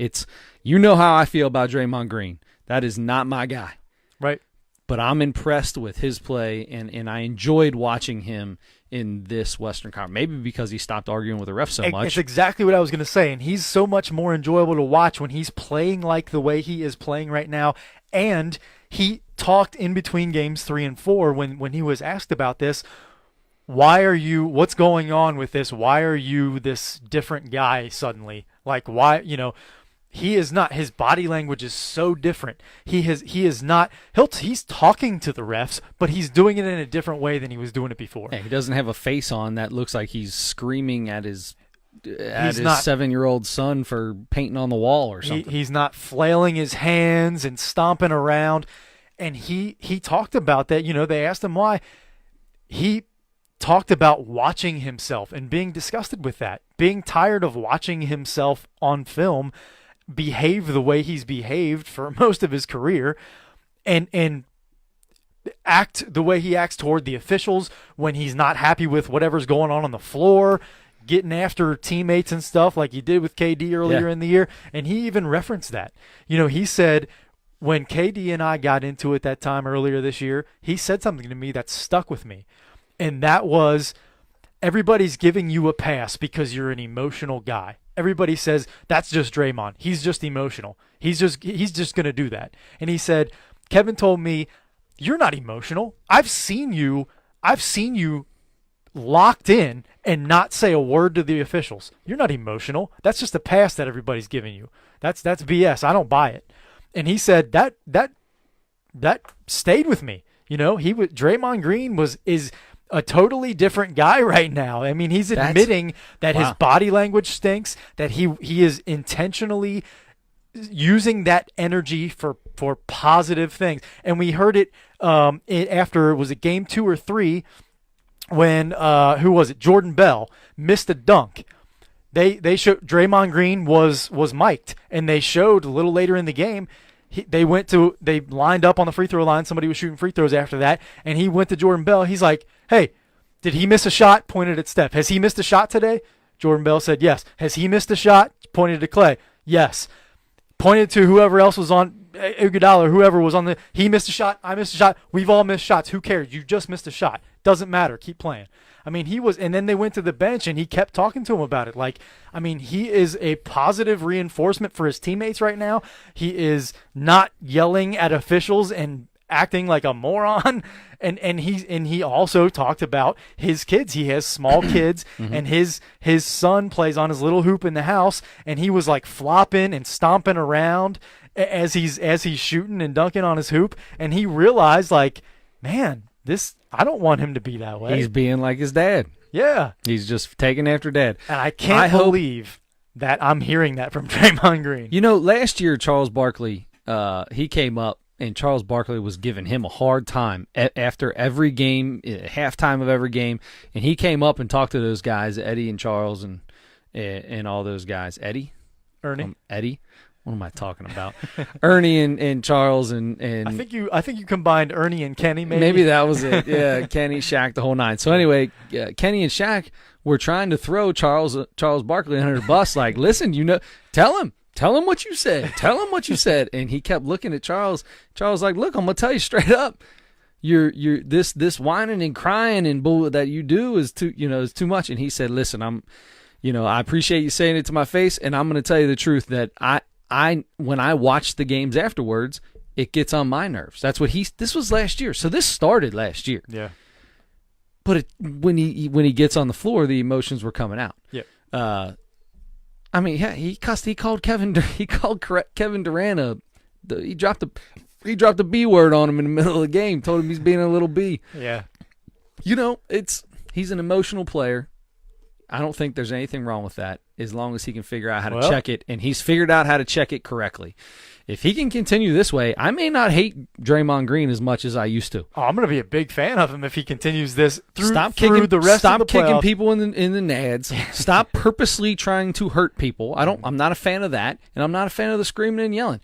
You know how I feel about Draymond Green. That is not my guy. Right. but I'm impressed with his play, and I enjoyed watching him in this Western Conference. Maybe because he stopped arguing with the ref so much. It's exactly what I was going to say, and he's so much more enjoyable to watch when he's playing like the way he is playing right now. And he talked in between games 3 and 4 when he was asked about this. What's going on with this? Why are you this different guy suddenly? Like, why, he is not, his body language is so different. He's talking to the refs, but he's doing it in a different way than he was doing it before. Yeah, he doesn't have a face on that looks like he's screaming at his 7-year-old son for painting on the wall or something. He's not flailing his hands and stomping around. And he talked about that. They asked him why. He talked about watching himself and being disgusted with that, being tired of watching himself on film behave the way he's behaved for most of his career, and act the way he acts toward the officials when he's not happy with whatever's going on the floor, getting after teammates and stuff like he did with KD earlier in the year. And he even referenced that. He said, when KD and I got into it that time earlier this year, he said something to me that stuck with me. And that was, everybody's giving you a pass because you're an emotional guy. Everybody says, that's just Draymond. He's just emotional. He's just going to do that. And he said, Kevin told me, you're not emotional. I've seen you locked in and not say a word to the officials. You're not emotional. That's just a pass that everybody's giving you. That's BS. I don't buy it. And he said that stayed with me. Draymond Green is a totally different guy right now. I mean, he's admitting that his body language stinks, that he is intentionally using that energy for positive things. And we heard it after, was it game 2 or 3, when who was it? Jordan Bell missed a dunk. They showed Draymond Green was mic'd, and they showed a little later in the game. They lined up on the free throw line. Somebody was shooting free throws after that, and he went to Jordan Bell. He's like, "Hey, did he miss a shot?" Pointed at Steph. "Has he missed a shot today?" Jordan Bell said, "Yes." "Has he missed a shot?" Pointed to Clay. "Yes." Pointed to whoever else was on, Iguodala, whoever was on the. He missed a shot. I missed a shot. We've all missed shots. Who cares? You just missed a shot. Doesn't matter. Keep playing. I mean, and then they went to the bench and he kept talking to him about it. Like, I mean, he is a positive reinforcement for his teammates right now. He is not yelling at officials and acting like a moron. And he also talked about his kids. He has small kids, and his son plays on his little hoop in the house, and he was like flopping and stomping around as he's shooting and dunking on his hoop. And he realized, like, man, I don't want him to be that way. He's being like his dad. Yeah. He's just taking after dad. And I can't believe that I'm hearing that from Draymond Green. Last year, Charles Barkley, he came up, and Charles Barkley was giving him a hard time after every game, halftime of every game. And he came up and talked to those guys, Eddie and Charles and all those guys. Ernie? Eddie? What am I talking about? Ernie and Charles and I think you combined Ernie and Kenny. Maybe that was it. Yeah, Kenny, Shaq, the whole nine. So anyway, Kenny and Shaq were trying to throw Charles Barkley under the bus. Like, listen, tell him what you said. Tell him what you said. And he kept looking at Charles. Charles like, look, I'm gonna tell you straight up. You're this whining and crying and bull that you do is too much. And he said, listen, I appreciate you saying it to my face, and I'm gonna tell you the truth that when I watch the games afterwards, it gets on my nerves. That's what this was last year. So this started last year. Yeah. But when he gets on the floor, the emotions were coming out. Yeah. I mean, yeah, he called Kevin Durant he dropped the B word on him in the middle of the game, told him he's being a little B. Yeah. He's an emotional player. I don't think there's anything wrong with that as long as he can figure out how to check it, and he's figured out how to check it correctly. If he can continue this way, I may not hate Draymond Green as much as I used to. Oh, I'm going to be a big fan of him if he continues this through the rest Stop of the playoffs. Stop kicking people in the nads. Stop purposely trying to hurt people. I'm not a fan of that, and I'm not a fan of the screaming and yelling.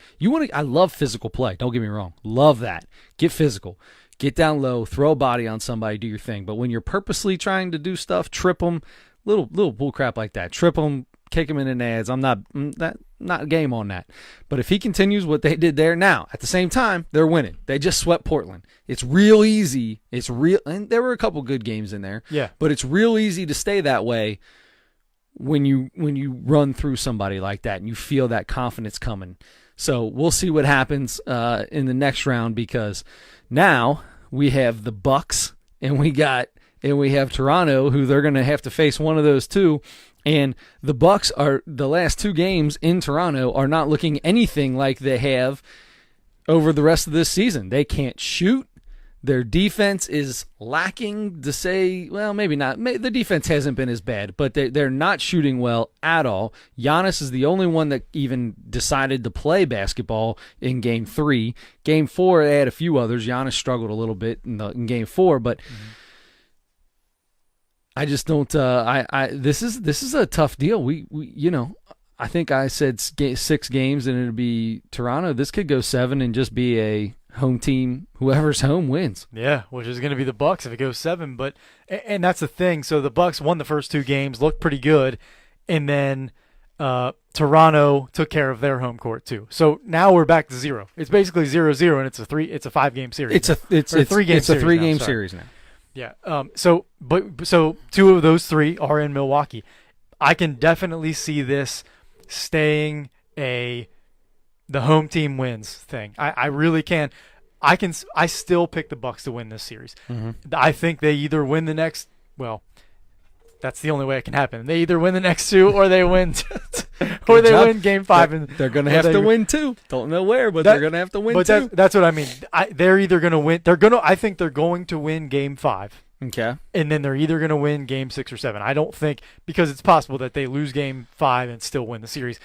I love physical play. Don't get me wrong. Love that. Get physical. Get down low. Throw a body on somebody. Do your thing. But when you're purposely trying to do stuff, trip them. Little bull crap like that. Trip them, kick him in the nads. I'm not game on that. But if he continues what they did there now, at the same time, they're winning. They just swept Portland. It's real easy. And there were a couple good games in there. Yeah. But it's real easy to stay that way when you run through somebody like that and you feel that confidence coming. So we'll see what happens in the next round, because now we have the Bucks and we have Toronto, who they're going to have to face one of those two. And the Bucks are, the last two games in Toronto are not looking anything like they have over the rest of this season. They can't shoot. Their defense is lacking, to say, well, maybe not. The defense hasn't been as bad, but they're not shooting well at all. Giannis is the only one that even decided to play basketball in Game 3. Game 4, they had a few others. Giannis struggled a little bit in Game 4, but I just don't. This is a tough deal. We I think I said 6 games and it'd be Toronto. This could go 7 and just be a home team. Whoever's home wins. Yeah, which is going to be the Bucks if it goes 7. But and that's the thing. So the Bucks won the first 2 games, looked pretty good, and then Toronto took care of their home court too. So now we're back to 0. It's basically 0-0, and it's a 5-game series. It's a 3-game series now. Yeah. So 2 of those 3 are in Milwaukee. I can definitely see this staying the home team wins thing. I really can. I still pick the Bucks to win this series. Mm-hmm. I think they either win the next. Well, that's the only way it can happen. They either win the next 2 or they win, win Game 5. And they're going to have to win 2. Don't know where, but they're going to have to win 2. That's what I mean. They're either going to win. I think they're going to win Game 5. Okay. And then they're either going to win Game 6 or 7. I don't think, because it's possible that they lose Game 5 and still win the series.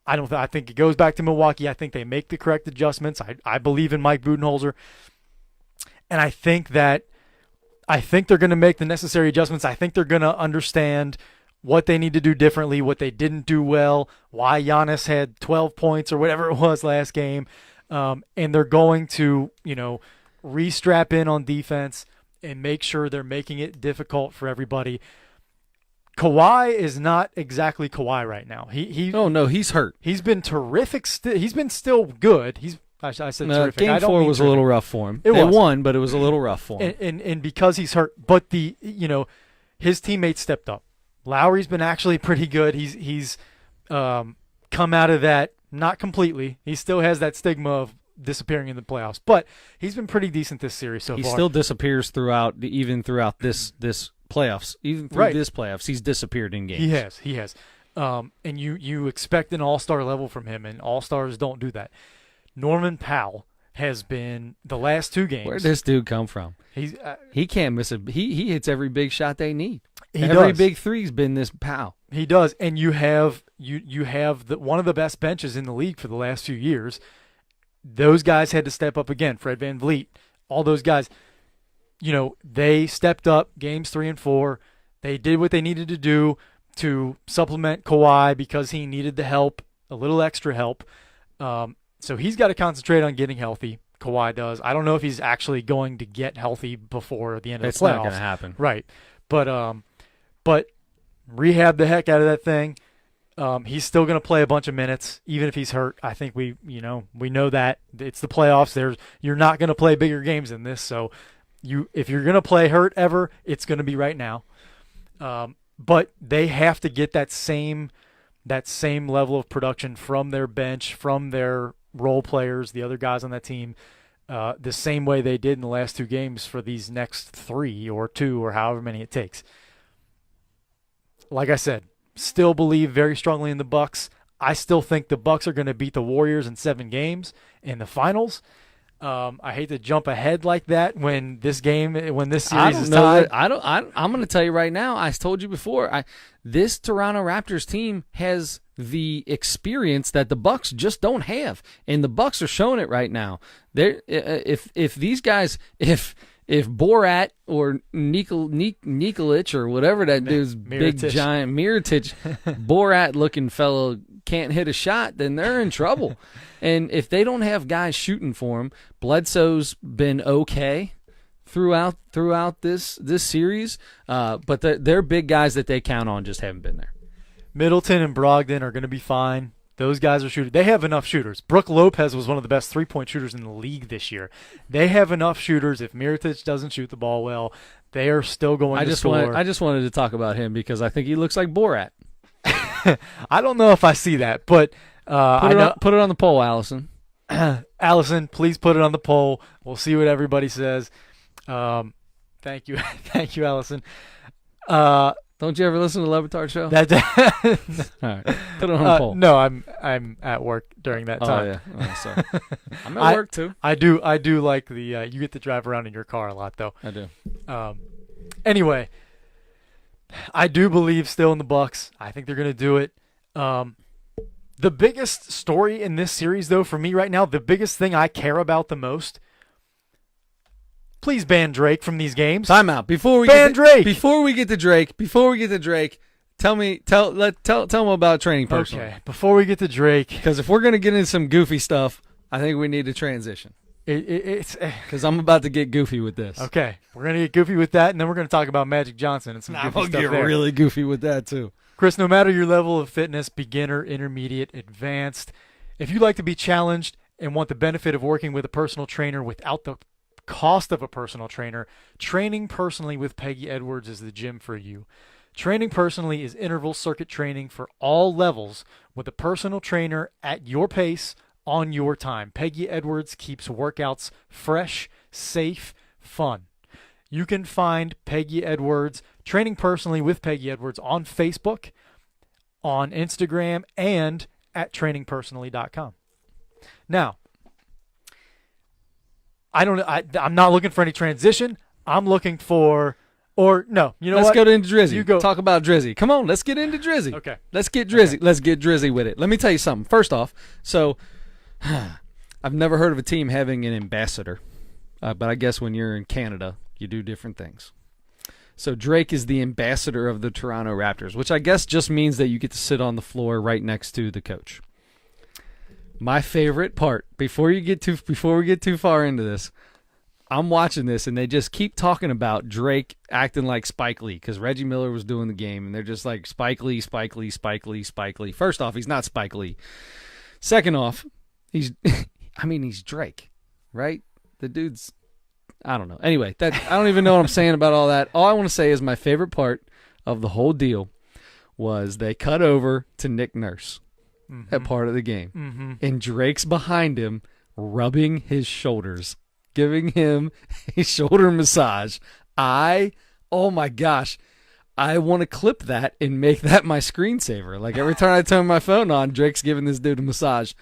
I think it goes back to Milwaukee. I think they make the correct adjustments. I believe in Mike Budenholzer. And I think they're going to make the necessary adjustments. I think they're going to understand what they need to do differently, what they didn't do well, why Giannis had 12 points or whatever it was last game. And they're going to, re-strap in on defense and make sure they're making it difficult for everybody. Kawhi is not exactly Kawhi right now. He's hurt. He's been terrific. He's been still good. I said terrific. Game 4 was a little rough for him. They won, but it was a little rough for him. And because he's hurt, but his teammates stepped up. Lowry's been actually pretty good. He's come out of that, not completely. He still has that stigma of disappearing in the playoffs, but he's been pretty decent this series so far. He still disappears throughout this playoffs. Even through this playoffs, he's disappeared in games. He has. And you expect an all-star level from him, and all-stars don't do that. Norman Powell has been the last 2 games. Where'd this dude come from? He can't miss it. He hits every big shot they need. Every big three's been this Powell. He does, and you have one of the best benches in the league for the last few years. Those guys had to step up again. Fred VanVleet, all those guys. They stepped up games 3 and 4. They did what they needed to do to supplement Kawhi because he needed the help, a little extra help. So he's got to concentrate on getting healthy. Kawhi does. I don't know if he's actually going to get healthy before the end of the playoffs. It's not going to happen. Right. But rehab the heck out of that thing. He's still going to play a bunch of minutes, even if he's hurt. I think we know that it's the playoffs. You're not going to play bigger games than this. So if you're going to play hurt ever, it's going to be right now. But they have to get that same level of production from their bench, from their role players, the other guys on that team, the same way they did in the last 2 games for these next 3 or 2 or however many it takes. Like I said, still believe very strongly in the Bucks. I still think the Bucks are going to beat the Warriors in 7 games in the finals. I hate to jump ahead like that when this series is tied. I'm going to tell you right now. I told you before. This Toronto Raptors team has the experience that the Bucks just don't have, and the Bucks are showing it right now. If these guys, if Borat or Nikolic or whatever that dude's big giant Mirotic, Borat looking fellow can't hit a shot, then they're in trouble. And if they don't have guys shooting for him, Bledsoe's been okay throughout this series, but they're big guys that they count on just haven't been there. Middleton and Brogdon are going to be fine. Those guys are shooting. They have enough shooters. Brooke Lopez was one of the best three-point shooters in the league this year. They have enough shooters. If Mirotic doesn't shoot the ball well, they are still going to score. I just wanted to talk about him because I think he looks like Borat. I don't know if I see that, but put it on the poll, Allison. Allison, please put it on the poll. We'll see what everybody says. Thank you, thank you, Allison. Don't you ever listen to the Levitard show? All right, put it on the poll. No, I'm at work during that time. Oh yeah, sorry. I'm at work too. I do like the you get to drive around in your car a lot though. I do. Anyway, I do believe still in the Bucks. I think they're going to do it. The biggest story in this series, though, for me right now, the biggest thing I care about the most, please ban Drake from these games. Time out. Before we get to Drake, tell them about training personally. Okay, before we get to Drake. Because if we're going to get into some goofy stuff, I think we need to transition. It's because I'm about to get goofy with this. Okay, we're going to get goofy with that, and then we're going to talk about Magic Johnson and some goofy I'll stuff get there. really goofy with that, too. Chris, no matter your level of fitness, beginner, intermediate, advanced, if you like to be challenged and want the benefit of working with a personal trainer without the cost of a personal trainer, Training Personally with Peggy Edwards is the gym for you. Training Personally is interval circuit training for all levels with a personal trainer at your pace on your time. Peggy Edwards keeps workouts fresh, safe, fun. You can find Peggy Edwards, Training Personally with Peggy Edwards on Facebook, on Instagram, and at trainingpersonally.com. Now, I'm not looking for any transition. I'm looking for, Let's go into Drizzy. You go. Talk about Drizzy. Come on, let's get into Drizzy. Okay. Let's get Drizzy. Okay. Let's get Drizzy with it. Let me tell you something. First off, so I've never heard of a team having an ambassador, but I guess when you're in Canada, you do different things. So Drake is the ambassador of the Toronto Raptors, which I guess just means that you get to sit on the floor right next to the coach. My favorite part, before we get too far into this, I'm watching this and they just keep talking about Drake acting like Spike Lee because Reggie Miller was doing the game and they're just like Spike Lee, Spike Lee, Spike Lee, Spike Lee. First off, he's not Spike Lee. Second off, he's Drake, right? The dude's, I don't know. Anyway, I don't even know what I'm saying about all that. All I want to say is my favorite part of the whole deal was they cut over to Nick Nurse at part of the game. Mm-hmm. And Drake's behind him rubbing his shoulders, giving him a shoulder massage. Oh my gosh, I want to clip that and make that my screensaver. Like every time I turn my phone on, Drake's giving this dude a massage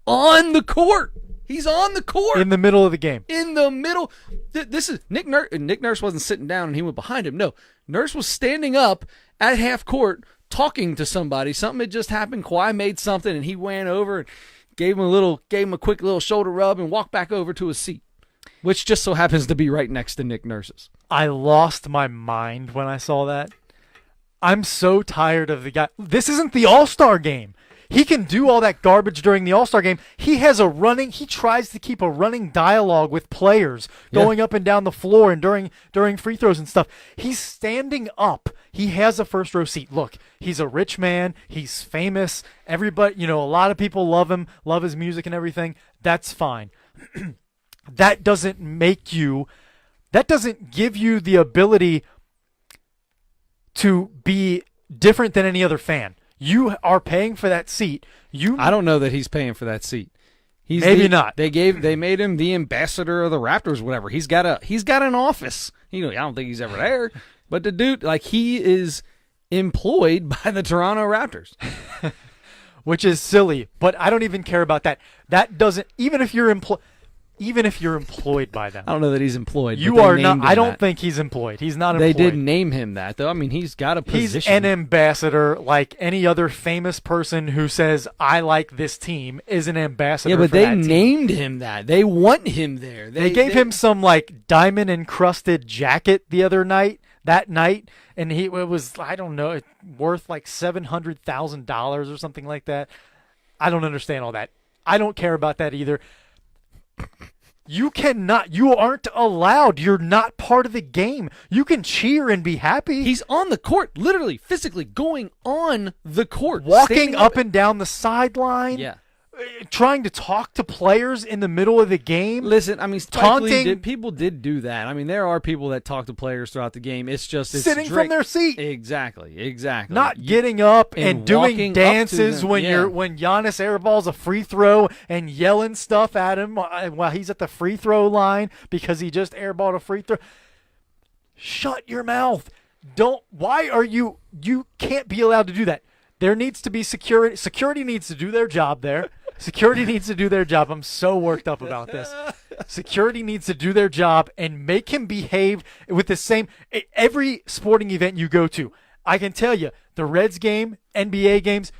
on the court. He's on the court. In the middle of the game. In the middle. This is Nick Nurse. Nick Nurse wasn't sitting down and he went behind him. No, Nurse was standing up at half court talking to somebody. Something had just happened. Kawhi made something and he went over and gave him a quick little shoulder rub and walked back over to his seat, which just so happens to be right next to Nick Nurse's. I lost my mind when I saw that. I'm so tired of the guy. This isn't the All-Star game. He can do all that garbage during the All-Star game. He tries to keep a running dialogue with players going up and down the floor and during free throws and stuff. He's standing up. He has a first row seat. Look, he's a rich man. He's famous. Everybody, a lot of people love him, love his music and everything. That's fine. That doesn't give you the ability to be different than any other fan. You are paying for that seat. I don't know that he's paying for that seat. Not. They made him the ambassador of the Raptors, whatever. He's got an office. I don't think he's ever there. But the dude, he is employed by the Toronto Raptors. Which is silly, but I don't even care about that. That doesn't, even if you're employed by them. I don't know that he's employed. You are not. I don't think he's employed. He's not employed. They did name him that, though. I mean, he's got a position. He's an ambassador, like any other famous person who says, I like this team, is an ambassador. Yeah, but for they that team. named him that. They want him there. They gave him some diamond encrusted jacket that night, and it was, I don't know, worth $700,000 or something like that. I don't understand all that. I don't care about that either. You cannot. You aren't allowed. You're not part of the game. You can cheer and be happy. He's on the court, literally, physically going on the court. Walking standing up and down the sideline. Yeah. Trying to talk to players in the middle of the game. Listen, I mean, Taunting. people did do that. I mean, there are people that talk to players throughout the game. It's just Sitting Drake. from their seat. Exactly. Not getting up and doing walking up dances to them. when Yeah. when Giannis airballs a free throw and yelling stuff at him while he's at the free throw line because he just airballed a free throw. Shut your mouth. Why are you can't be allowed to do that. There needs to be security. Security needs to do their job there. Security needs to do their job. I'm so worked up about this. Security needs to do their job and make him behave with the same. Every sporting event you go to, I can tell you, the Reds game, NBA games,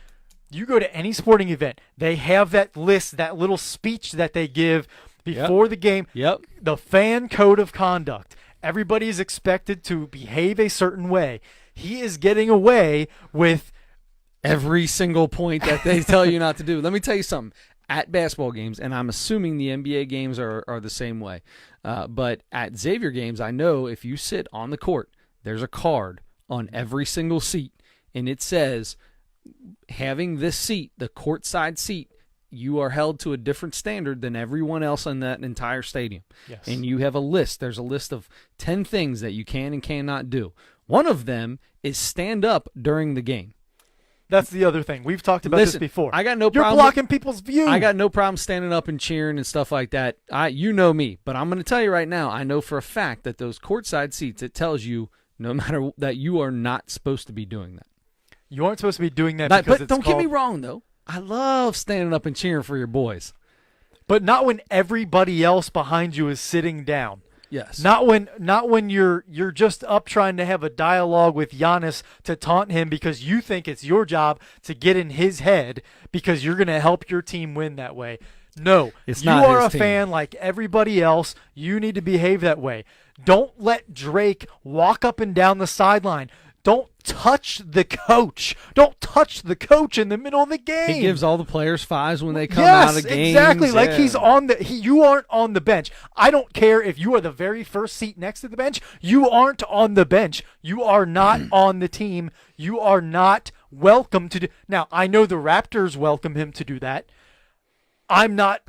you go to any sporting event, they have that list, that little speech that they give before the game. Yep. The fan code of conduct. Everybody is expected to behave a certain way. He is getting away with every single point that they tell you not to do. Let me tell you something. At basketball games, and I'm assuming the NBA games are the same way, but at Xavier games, I know if you sit on the court, there's a card on every single seat, and it says, having this seat, the courtside seat, you are held to a different standard than everyone else in that entire stadium. Yes. And you have a list. There's a list of 10 things that you can and cannot do. One of them is stand up during the game. That's the other thing. We've talked about this before. I got no You're problem. blocking people's view. I got no problem standing up and cheering and stuff like that. You know me, but I'm going to tell you right now, I know for a fact that those courtside seats, it tells you no matter that you are not supposed to be doing that. You aren't supposed to be doing that But because it's don't get me called- wrong, though. I love standing up and cheering for your boys. But not when everybody else behind you is sitting down. Yes. Not when you're just up trying to have a dialogue with Giannis to taunt him because you think it's your job to get in his head because you're going to help your team win that way. No, It's you not are his a team. fan like everybody else. You need to behave that way. Don't let Drake walk up and down the sideline. Don't touch the coach. Don't touch the coach in the middle of the game. He gives all the players fives when they come Yes, out of games. exactly. Like Yeah. he's on the. You aren't on the bench. I don't care if you are the very first seat next to the bench. You aren't on the bench. You are not on the team. You are not welcome to do. Now I know the Raptors welcome him to do that. I'm not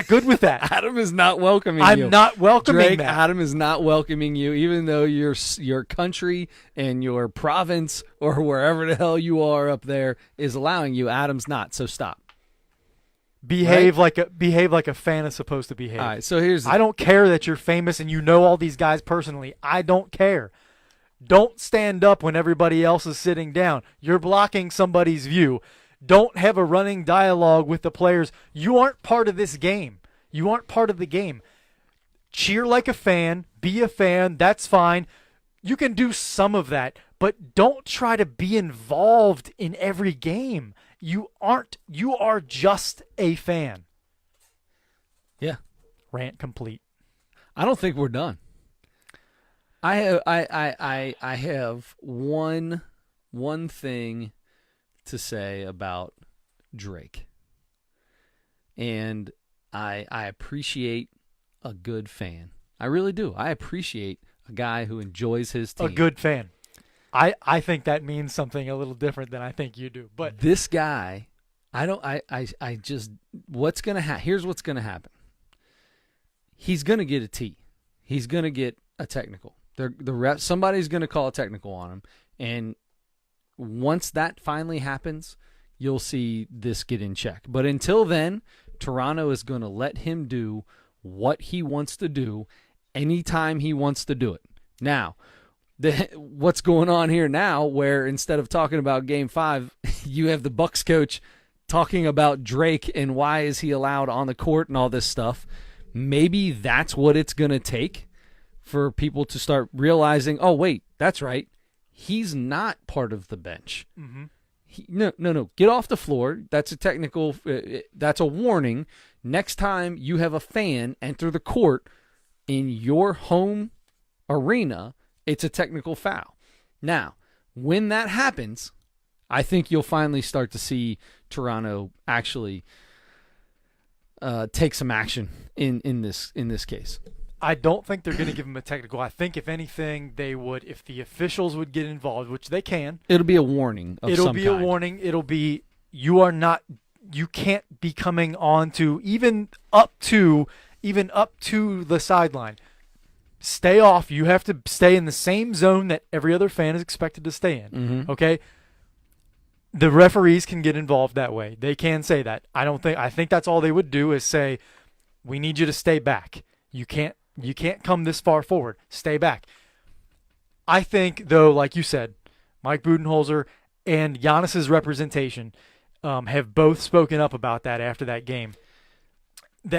good with that. Adam is not welcoming you. I'm not welcoming Drake, that. Adam is not welcoming you, even though your country and your province or wherever the hell you are up there is allowing you. Adam's not, so stop. Behave like a fan is supposed to behave. All right, so here's I don't care that you're famous and you know all these guys personally. I don't care. Don't stand up when everybody else is sitting down. You're blocking somebody's view. Don't have a running dialogue with the players. You aren't part of this game. You aren't part of the game. Cheer like a fan. Be a fan. That's fine. You can do some of that, but don't try to be involved in every game. You aren't. You are just a fan. Yeah. Rant complete. I don't think we're done. I have one thing to say about Drake. And I appreciate a good fan. I really do. I appreciate a guy who enjoys his team. A good fan. I think that means something a little different than I think you do. But this guy, I just what's going to happen? Here's what's going to happen. He's going to get a T. He's going to get a technical. Somebody's going to call a technical on him, and once that finally happens, you'll see this get in check. But until then, Toronto is going to let him do what he wants to do anytime he wants to do it. Now, what's going on here now, where instead of talking about Game 5, you have the Bucks coach talking about Drake and why is he allowed on the court and all this stuff. Maybe that's what it's going to take for people to start realizing, oh, wait, that's right. He's not part of the bench. mm-hmm. No. Get off the floor. That's a technical. That's a warning. Next time you have a fan enter the court in your home arena, it's a technical foul. Now, when that happens, I think you'll finally start to see Toronto actually take some action in this case. I don't think they're going to give him a technical. I think if anything, they would, if the officials would get involved, which they can. It'll be a warning. It'll be a warning. It'll be you can't be coming on to even up to the sideline. Stay off. You have to stay in the same zone that every other fan is expected to stay in. Mm-hmm. Okay. The referees can get involved that way. They can say that. I think that's all they would do is say, we need you to stay back. You can't come this far forward. Stay back. I think, though, like you said, Mike Budenholzer and Giannis's representation have both spoken up about that after that game.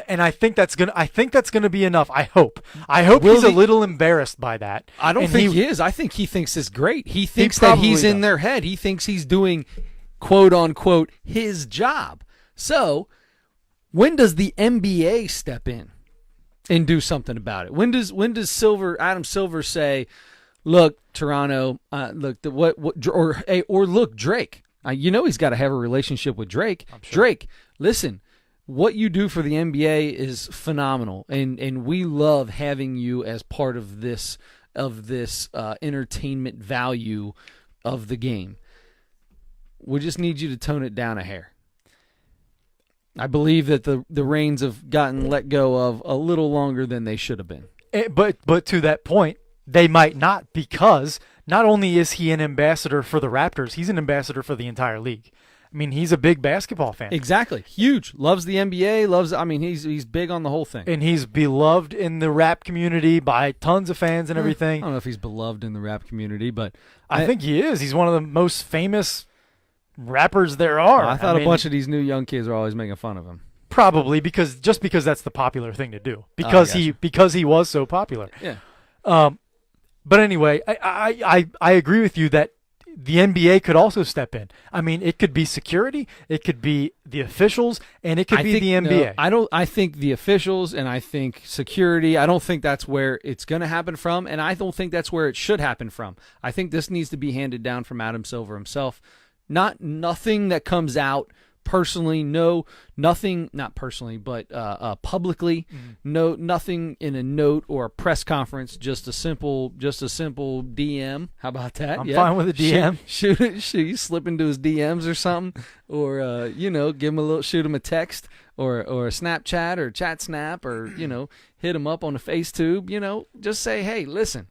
And I think that's gonna be enough. I hope he's a little embarrassed by that. I don't think he is. I think he thinks it's great. He thinks that he's in their head. He thinks he's doing, quote unquote, his job. So, when does the NBA step in and do something about it? When does Adam Silver say, "Look, Toronto, look, look, Drake. He's got to have a relationship with Drake. I'm sure. Drake, listen." What you do for the NBA is phenomenal, and we love having you as part of this entertainment value of the game. We just need you to tone it down a hair. I believe that the reins have gotten let go of a little longer than they should have been. But to that point, they might not, because not only is he an ambassador for the Raptors, he's an ambassador for the entire league. I mean, he's a big basketball fan. Exactly. Huge. Loves the NBA. He's big on the whole thing. And he's beloved in the rap community by tons of fans and everything. I don't know if he's beloved in the rap community, but I think he is. He's one of the most famous rappers there are. I thought a bunch of these new young kids are always making fun of him. Probably because that's the popular thing to do. Because he was so popular. Yeah. But anyway, I agree with you that the NBA could also step in. I mean, it could be security, it could be the officials, and it could be the NBA. No, I think the officials and I think security, I don't think that's where it's going to happen from, and I don't think that's where it should happen from. I think this needs to be handed down from Adam Silver himself. Nothing that comes out personally, not personally, but publicly, nothing in a note or a press conference, just a simple DM. How about that? I'm fine with a DM. Shoot, you slip into his DMs or something, or shoot him a text or a Snapchat or chat snap, or hit him up on the FaceTube. Just say, hey, listen,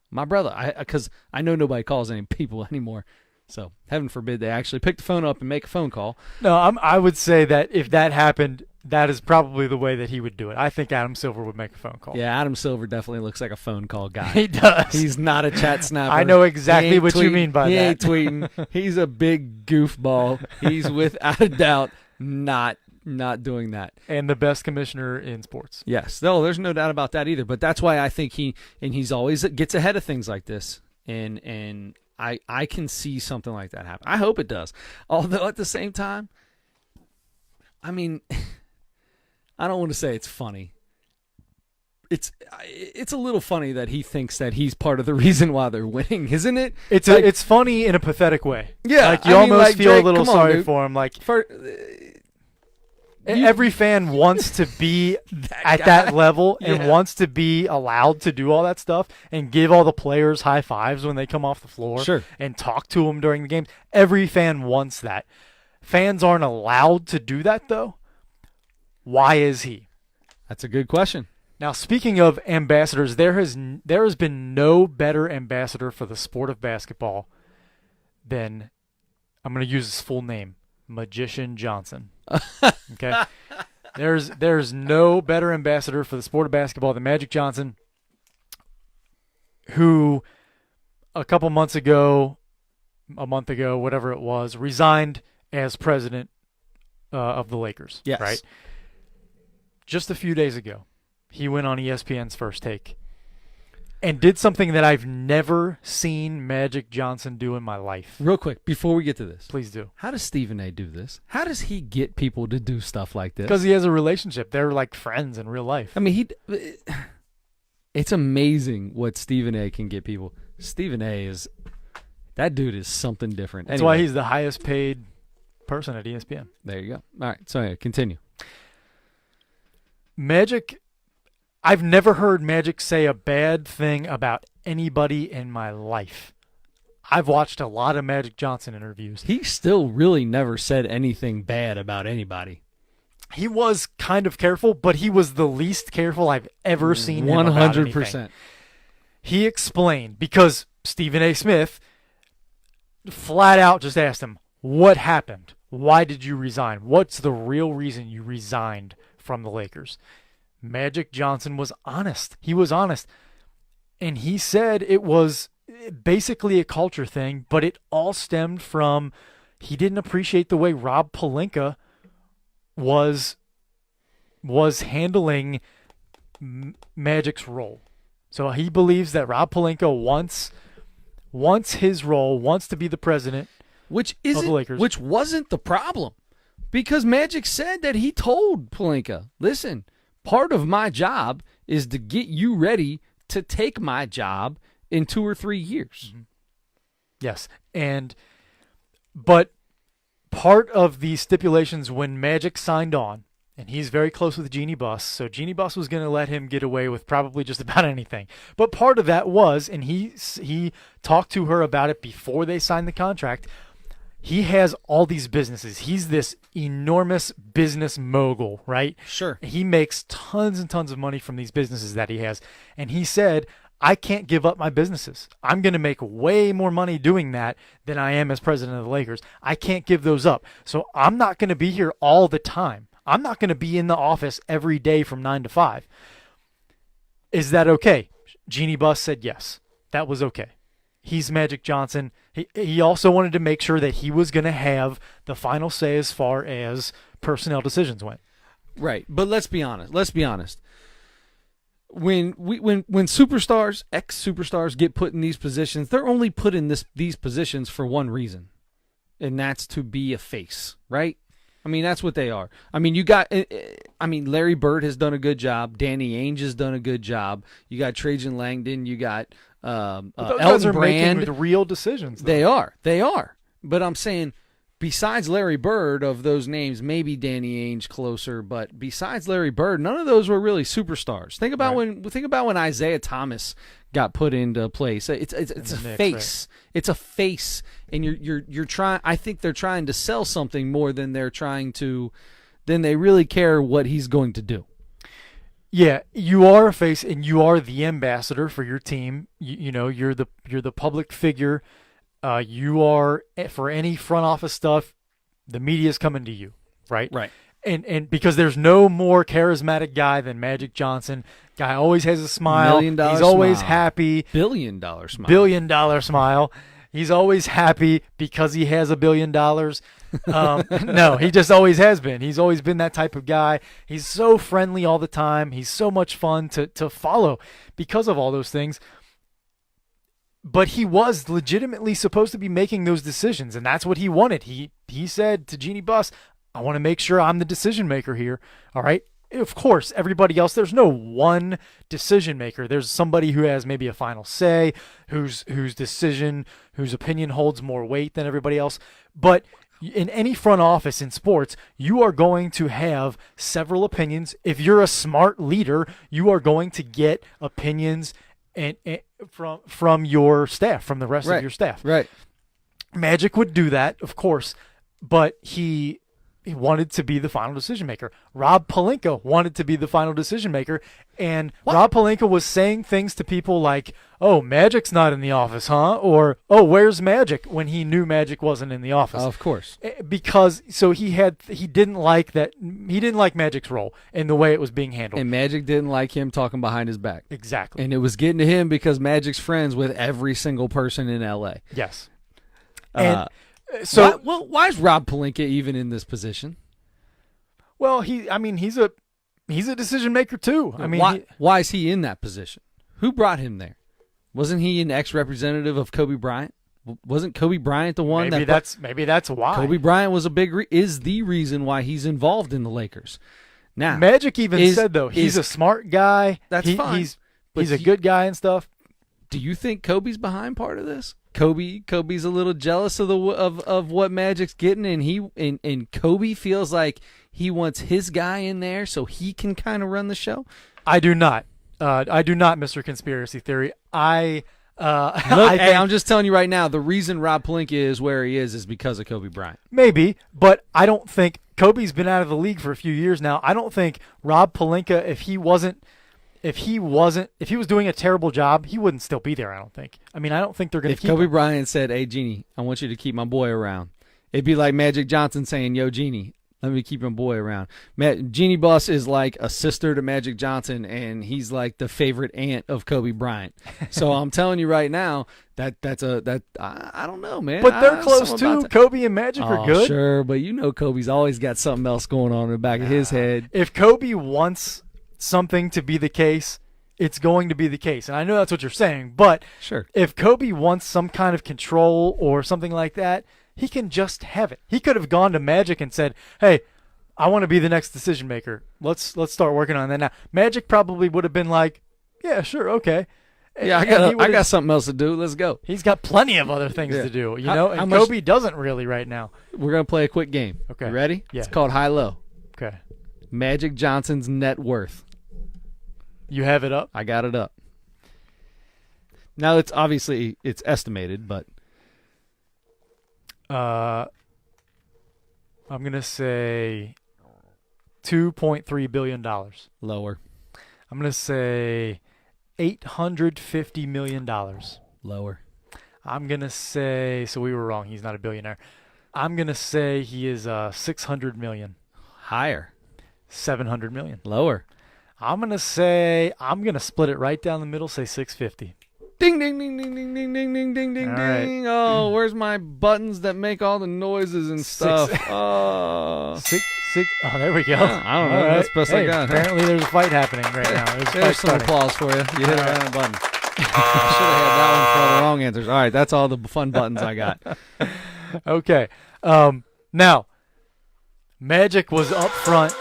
my brother, because I know nobody calls any people anymore. So, heaven forbid they actually pick the phone up and make a phone call. No, I would say that if that happened, that is probably the way that he would do it. I think Adam Silver would make a phone call. Yeah, Adam Silver definitely looks like a phone call guy. He does. He's not a chat snapper. I know exactly what you mean by that. He ain't tweeting. He's a big goofball. He's without a doubt not doing that. And the best commissioner in sports. Yes. No, there's no doubt about that either. But that's why I think he's always gets ahead of things like this. And I can see something like that happen. I hope it does. Although at the same time, I mean, I don't want to say it's funny. It's a little funny that he thinks that he's part of the reason why they're winning, isn't it? It's funny in a pathetic way. Yeah, like you almost feel Drake, a little sorry for him. Like every fan wants to be at that level and wants to be allowed to do all that stuff and give all the players high fives when they come off the floor and talk to them during the games. Every fan wants that. Fans aren't allowed to do that, though. Why is he? That's a good question. Now, speaking of ambassadors, there has been no better ambassador for the sport of basketball than, I'm going to use his full name, Magician Johnson. Okay, there's no better ambassador for the sport of basketball than Magic Johnson, who a month ago, whatever it was, resigned as president of the Lakers. Yes. Right. Just a few days ago, he went on ESPN's First Take and did something that I've never seen Magic Johnson do in my life. Real quick, before we get to this. Please do. How does Stephen A. do this? How does he get people to do stuff like this? Because he has a relationship. They're like friends in real life. I mean, it's amazing what Stephen A. can get people. Stephen A. that dude is something different. That's why he's the highest paid person at ESPN. There you go. All right, so yeah, continue. Magic, I've never heard Magic say a bad thing about anybody in my life. I've watched a lot of Magic Johnson interviews. He still really never said anything bad about anybody. He was kind of careful, but he was the least careful I've ever seen him about anything. 100%. He explained, because Stephen A. Smith flat out just asked him, what happened? Why did you resign? What's the real reason you resigned from the Lakers? Magic Johnson was honest. He was honest. And he said it was basically a culture thing, but it all stemmed from he didn't appreciate the way Rob Pelinka was handling Magic's role. So he believes that Rob Pelinka wants his role, wants to be the president of the Lakers. Which wasn't the problem. Because Magic said that he told Pelinka, listen, part of my job is to get you ready to take my job in 2 or 3 years. Mm-hmm. Yes. But part of the stipulations when Magic signed on, and he's very close with Jeannie Buss, so Jeannie Buss was going to let him get away with probably just about anything. But part of that was, and he talked to her about it before they signed the contract, he has all these businesses. He's this enormous business mogul, right? Sure. He makes tons and tons of money from these businesses that he has. And he said, I can't give up my businesses. I'm going to make way more money doing that than I am as president of the Lakers. I can't give those up. So I'm not going to be here all the time. I'm not going to be in the office every day from 9 to 5. Is that okay? Jeannie Buss said yes. That was okay. He's Magic Johnson. He also wanted to make sure that he was going to have the final say as far as personnel decisions went. Right. But let's be honest. When superstars, ex-superstars get put in these positions, they're only put in these positions for one reason, and that's to be a face, right? I mean, that's what they are. I mean, Larry Bird has done a good job. Danny Ainge has done a good job. You got Trajan Langdon. You got those Elton guys are Brand. making real decisions, They though. are. But I'm saying, besides Larry Bird, of those names, maybe Danny Ainge closer, but besides Larry Bird, none of those were really superstars. Think about when Isaiah Thomas got put into place. It's a face. Right? It's a face, and you're trying. I think they're trying to sell something more than they really care what he's going to do. Yeah, you are a face, and you are the ambassador for your team. You know, you're the public figure. You are, for any front office stuff, the media's coming to you, right? Right. And because there's no more charismatic guy than Magic Johnson. Guy always has a smile. $1 million He's always smile. happy. $1 billion smile. $1 billion smile. He's always happy because he has $1 billion. No, he just always has been. He's always been that type of guy. He's so friendly all the time. He's so much fun to follow because of all those things. But he was legitimately supposed to be making those decisions, and that's what he wanted. He said to Jeannie Buss, I want to make sure I'm the decision maker here. All right. Of course, everybody else, there's no one decision maker. There's somebody who has maybe a final say, whose opinion holds more weight than everybody else. But in any front office in sports, you are going to have several opinions. If you're a smart leader, you are going to get opinions and from your staff, from the rest of your staff. Right. Magic would do that, of course, but he wanted to be the final decision maker. Rob Pelinka wanted to be the final decision maker, and Rob Pelinka was saying things to people like, "Oh, Magic's not in the office, huh?" Or, "Oh, where's Magic?" when he knew Magic wasn't in the office. Of course. Because he didn't like Magic's role and the way it was being handled. And Magic didn't like him talking behind his back. Exactly. And it was getting to him because Magic's friends with every single person in LA. Yes. So why is Rob Pelinka even in this position? Well, he's a decision maker too. I mean, why is he in that position? Who brought him there? Wasn't he an ex-representative of Kobe Bryant? Wasn't Kobe Bryant the one maybe that's why. Kobe Bryant was is the reason why he's involved in the Lakers. Now, Magic even said though he's a smart guy. That's fine. He's a good guy and stuff. Do you think Kobe's behind part of this? Kobe's a little jealous of what Magic's getting, and Kobe feels like he wants his guy in there so he can kind of run the show. I do not, Mr. Conspiracy Theory. Look, I'm just telling you right now, the reason Rob Pelinka is where he is because of Kobe Bryant. Maybe, but I don't think Kobe's been out of the league for a few years now. I don't think Rob Pelinka, if he was doing a terrible job, he wouldn't still be there, I don't think. I mean, I don't think they're going to keep Kobe him. Bryant said, "Hey, Jeannie, I want you to keep my boy around," it'd be like Magic Johnson saying, "Yo, Jeannie, let me keep my boy around." Jeannie Buss is like a sister to Magic Johnson, and he's like the favorite aunt of Kobe Bryant. So I'm telling you right now, I don't know, man. But they're close too. Kobe and Magic are good. Sure, but Kobe's always got something else going on in the back of his head. If Kobe wants something to be the case, it's going to be the case. And I know that's what you're saying, but sure, if Kobe wants some kind of control or something like that, he can just have it. He could have gone to Magic and said, "Hey, I want to be the next decision maker. Let's start working on that now." Magic probably would have been like, "Yeah, sure, okay." Yeah, I got something else to do. Let's go. He's got plenty of other things to do, and Kobe doesn't really right now. We're going to play a quick game. Okay. You ready? Yeah. It's called High-Low. Okay. Magic Johnson's net worth. You have it up? I got it up. Now, it's estimated, but I'm going to say $2.3 billion. Lower. I'm going to say $850 million. Lower. I'm going to say, so we were wrong. He's not a billionaire. I'm going to say he is $600 million. Higher. $700 million. Lower. I'm going to split it right down the middle, say 650. Ding, ding, ding, ding, ding, ding, ding, ding, ding, ding, right. ding. Oh, where's my buttons that make all the noises and stuff? Six. Oh, there we go. I don't know. All right. That's the best I got. Apparently there's a fight happening right now. There's some applause for you. You hit it right on the button. I should have had that one for all the wrong answers. All right, that's all the fun buttons I got. Okay. Now, Magic was up front.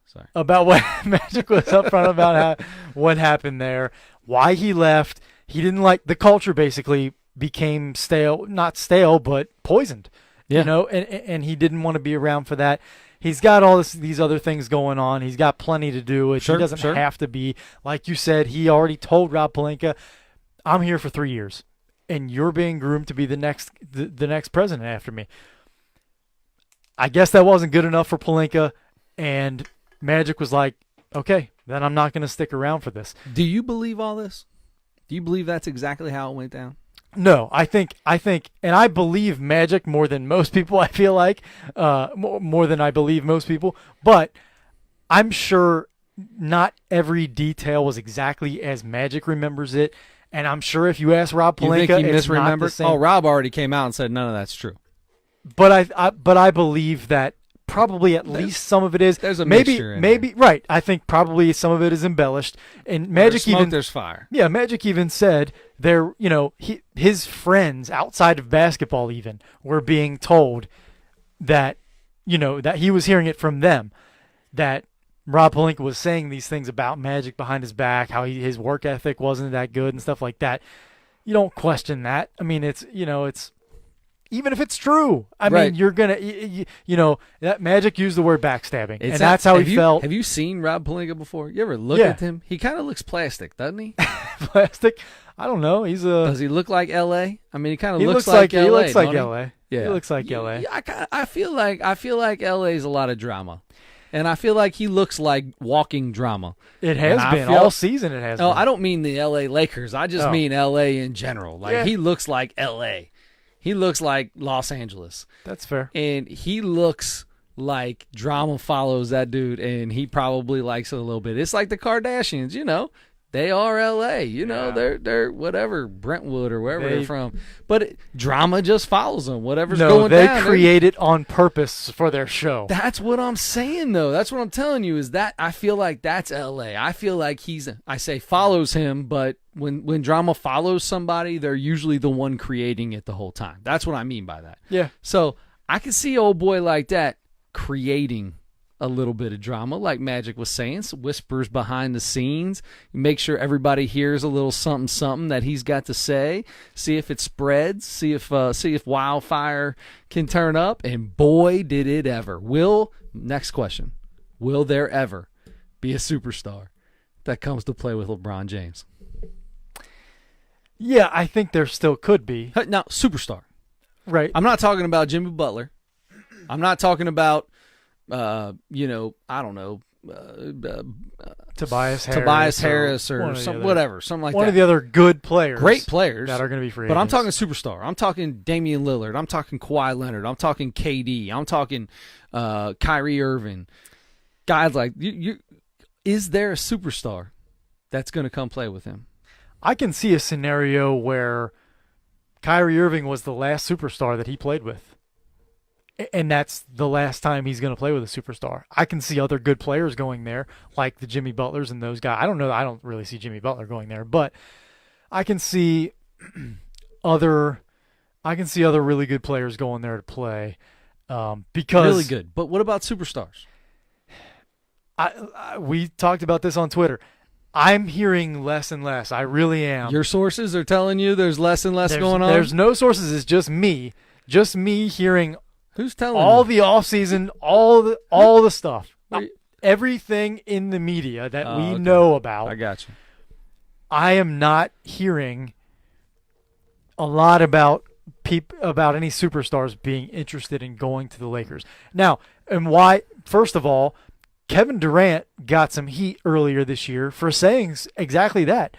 Sorry. About what Magic was up front about what happened there, why he left. He didn't like the culture. Basically, became stale, not stale, but poisoned. Yeah. And he didn't want to be around for that. He's got all these other things going on. He's got plenty to do. He doesn't have to be, like you said. He already told Rob Pelinka, "I'm here for 3 years, and you're being groomed to be the next president after me." I guess that wasn't good enough for Pelinka, and Magic was like, "Okay, then I'm not going to stick around for this." Do you believe all this? Do you believe that's exactly how it went down? No, I think, and I believe Magic more than most people. I feel like more than I believe most people, but I'm sure not every detail was exactly as Magic remembers it. And I'm sure if you ask Rob Pelinka, you think he it's not the misremembered? same. Oh, Rob already came out and said none of that's true. But I believe that probably at least some of it is. There's a maybe mixture in there. Right. I think probably some of it is embellished. And Magic there's fire. Yeah, Magic even said there. His friends outside of basketball even were being told that that he was hearing it from them that Rob Pelinka was saying these things about Magic behind his back, how his work ethic wasn't that good and stuff like that. You don't question that. I mean, it's even if it's true. I mean, you're going to, that Magic used the word backstabbing, and that's how he felt. Have you seen Rob Pelinka before? You ever look at him? He kind of looks plastic, doesn't he? Plastic? I don't know. Does he look like L.A.? I mean, he kind of looks like L.A. He looks like L.A. Yeah. He looks like L.A. I feel like L.A.'s a lot of drama. And I feel like he looks like walking drama. It has been. All season it has been. Oh, I don't mean the L.A. Lakers. I just mean L.A. in general. He looks like L.A. He looks like Los Angeles. That's fair. And he looks like drama follows that dude, and he probably likes it a little bit. It's like the Kardashians, They are L.A., they're whatever, Brentwood or wherever they're from. But drama just follows them, whatever's going down. No, they create it on purpose for their show. That's what I'm saying, though. That's what I'm telling you is that I feel like that's L.A. I feel like follows him, but when drama follows somebody, they're usually the one creating it the whole time. That's what I mean by that. Yeah. So I can see old boy like that creating a little bit of drama, like Magic was saying, some whispers behind the scenes. Make sure everybody hears a little something, something that he's got to say. See if it spreads. See if wildfire can turn up. And boy, did it ever! Next question: will there ever be a superstar that comes to play with LeBron James? Yeah, I think there still could be. Now, superstar. Right. I'm not talking about Jimmy Butler. I'm not talking about. I don't know, Tobias Harris or something like that. One of the other good players. Great players. That are going to be free But I'm agents. talking superstar. I'm talking Damian Lillard. I'm talking Kawhi Leonard. I'm talking KD. I'm talking Kyrie Irving. Guys like you. Is there a superstar that's going to come play with him? I can see a scenario where Kyrie Irving was the last superstar that he played with. And that's the last time he's going to play with a superstar. I can see other good players going there, like the Jimmy Butlers and those guys. I don't know. I don't really see Jimmy Butler going there, but I can see other really good players going there to play because Really good. But what about superstars? we talked about this on Twitter. I'm hearing less and less. I really am. Your sources are telling you there's less and less going on? There's no sources. It's just me. Just me hearing Who's telling all you? the offseason, all the stuff. Wait. Everything in the media that we okay. know about. I got you. I am not hearing a lot about any superstars being interested in going to the Lakers. Now, and why? First of all, Kevin Durant got some heat earlier this year for saying exactly that.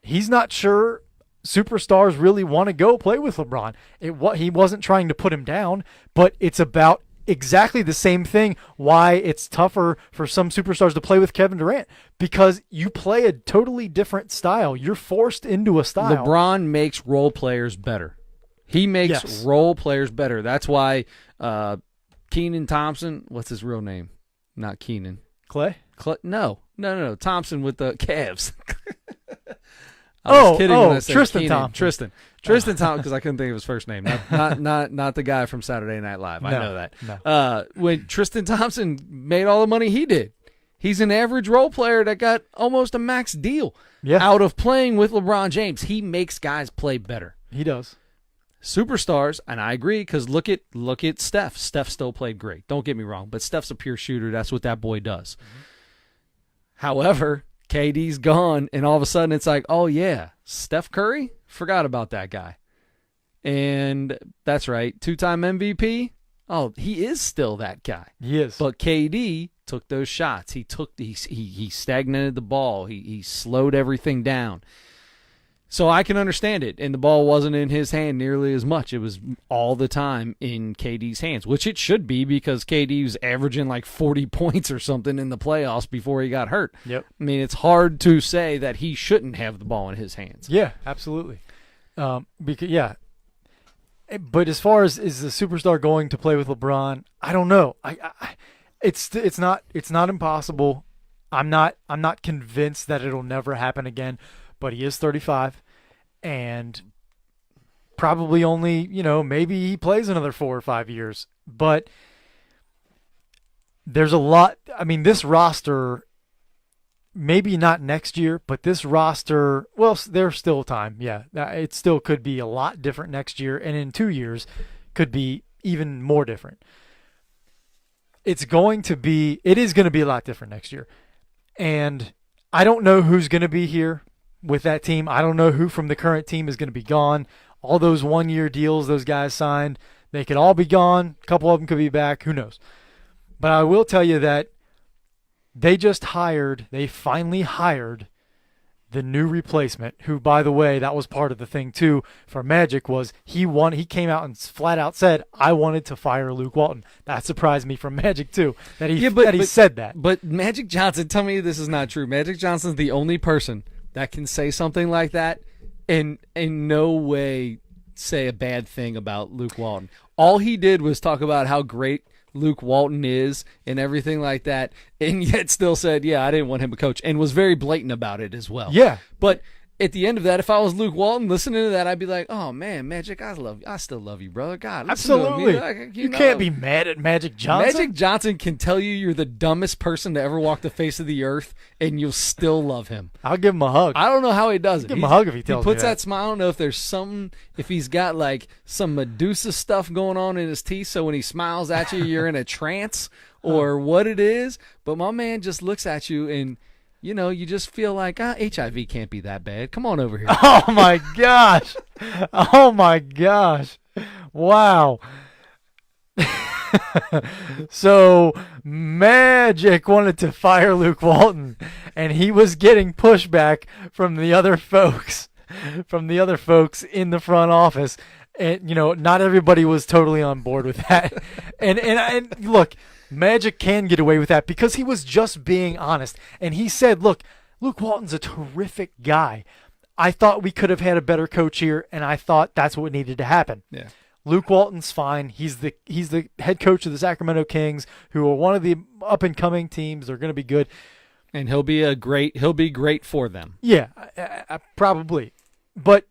He's not sure superstars really want to go play with LeBron. He wasn't trying to put him down, but it's about exactly the same thing why it's tougher for some superstars to play with Kevin Durant, because you play a totally different style. You're forced into a style. LeBron makes role players better. He makes role players better. That's why Keenan Thompson, what's his real name? Not Keenan. Clay? No. Thompson with the Cavs. I was kidding when I said Tristan Keenan. Thompson. Tristan Thompson, because I couldn't think of his first name. Not the guy from Saturday Night Live. I know that. No. When Tristan Thompson made all the money he did, he's an average role player that got almost a max deal out of playing with LeBron James. He makes guys play better. He does. Superstars, and I agree, because look at Steph. Steph still played great. Don't get me wrong, but Steph's a pure shooter. That's what that boy does. Mm-hmm. However, KD's gone, and all of a sudden it's like, oh, yeah, Steph Curry? Forgot about that guy. And that's right, 2-time MVP? Oh, he is still that guy. He is. But KD took those shots. He stagnated the ball. He slowed everything down. So I can understand it, and the ball wasn't in his hand nearly as much. It was all the time in KD's hands, which it should be, because KD was averaging like 40 points or something in the playoffs before he got hurt. Yep. I mean, it's hard to say that he shouldn't have the ball in his hands. Yeah, absolutely. But as far as is the superstar going to play with LeBron, I don't know. It's not impossible. I'm not convinced that it'll never happen again. But he is 35, and probably only, maybe he plays another 4 or 5 years. But there's a lot. I mean, this roster, maybe not next year, but this roster, well, there's still time. Yeah, it still could be a lot different next year, and in 2 years could be even more different. It is going to be a lot different next year. And I don't know who's going to be here with that team. I don't know who from the current team is going to be gone. All those 1-year deals those guys signed, they could all be gone. A couple of them could be back. Who knows? But I will tell you that they finally hired the new replacement, who, by the way, that was part of the thing too for Magic, was he came out and flat out said, I wanted to fire Luke Walton. That surprised me from Magic too, that he said that. But Magic Johnson, tell me this is not true. Magic Johnson's the only person that can say something like that and in no way say a bad thing about Luke Walton. All he did was talk about how great Luke Walton is and everything like that, and yet still said, yeah, I didn't want him to coach, and was very blatant about it as well. Yeah. But at the end of that, if I was Luke Walton listening to that, I'd be like, "Oh man, Magic, I love you. I still love you, brother. God, listen to Absolutely. me. Like, You can't be mad at Magic Johnson. Magic Johnson can tell you you're the dumbest person to ever walk the face of the earth, and you'll still love him. I'll give him a hug. I don't know how he does it. Give him a hug if he tells me puts that. that smile. I don't know if there's something, if he's got like some Medusa stuff going on in his teeth, so when he smiles at you, you're in a trance, or what it is. But my man just looks at you and, you know, you just feel like, HIV can't be that bad. Come on over here. Oh my gosh. Oh my gosh. Wow. So Magic wanted to fire Luke Walton, and he was getting pushback from the other folks in the front office. And, you know, not everybody was totally on board with that. And look, Magic can get away with that because he was just being honest. And he said, look, Luke Walton's a terrific guy. I thought we could have had a better coach here, and I thought that's what needed to happen. Yeah. Luke Walton's fine. He's the head coach of the Sacramento Kings, who are one of the up-and-coming teams. They're going to be good. And he'll be great for them. Yeah, probably. But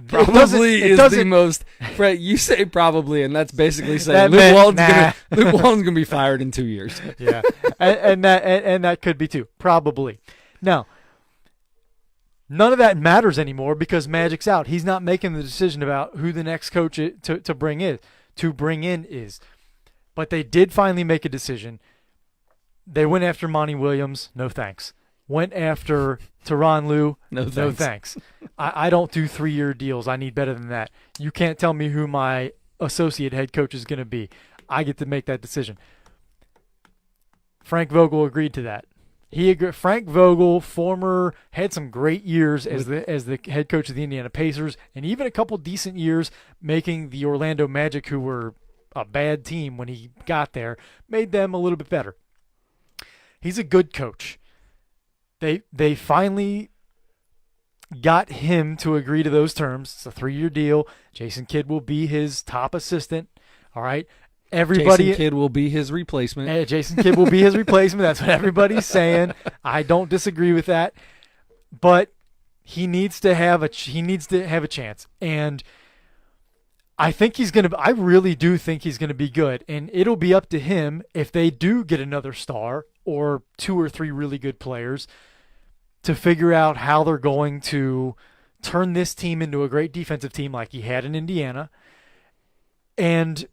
Probably it is doesn't- the most. Fred, you say probably, and that's basically saying That Luke meant, Walton's Luke Walton's gonna be fired in 2 years. yeah, and that could be too, probably. Now, none of that matters anymore because Magic's out. He's not making the decision about who the next coach to bring in is. But they did finally make a decision. They went after Monty Williams. No thanks. Went after Tyronn Lue. No thanks. I don't do 3-year deals. I need better than that. You can't tell me who my associate head coach is going to be. I get to make that decision. Frank Vogel agreed to that. Frank Vogel, had some great years as the head coach of the Indiana Pacers, and even a couple decent years making the Orlando Magic, who were a bad team when he got there, made them a little bit better. He's a good coach. They finally got him to agree to those terms. It's a 3-year deal. Jason Kidd will be his top assistant. All right. Jason Kidd will be his replacement. Jason Kidd will be his replacement. That's what everybody's saying. I don't disagree with that. But he needs to have a chance. And I really do think he's going to be good. And it'll be up to him if they do get another star or 2 or 3 really good players to figure out how they're going to turn this team into a great defensive team like he had in Indiana, and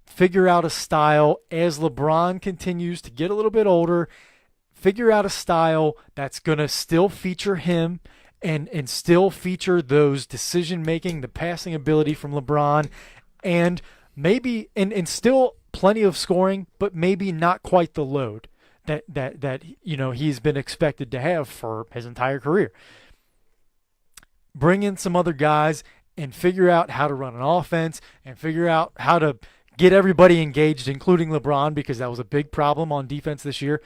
figure out a style as LeBron continues to get a little bit older, figure out a style that's going to still feature him and still feature those decision-making, the passing ability from LeBron, and maybe and still plenty of scoring, but maybe not quite the load that you know he's been expected to have for his entire career. Bring in some other guys and figure out how to run an offense and figure out how to get everybody engaged, including LeBron, because that was a big problem on defense this year.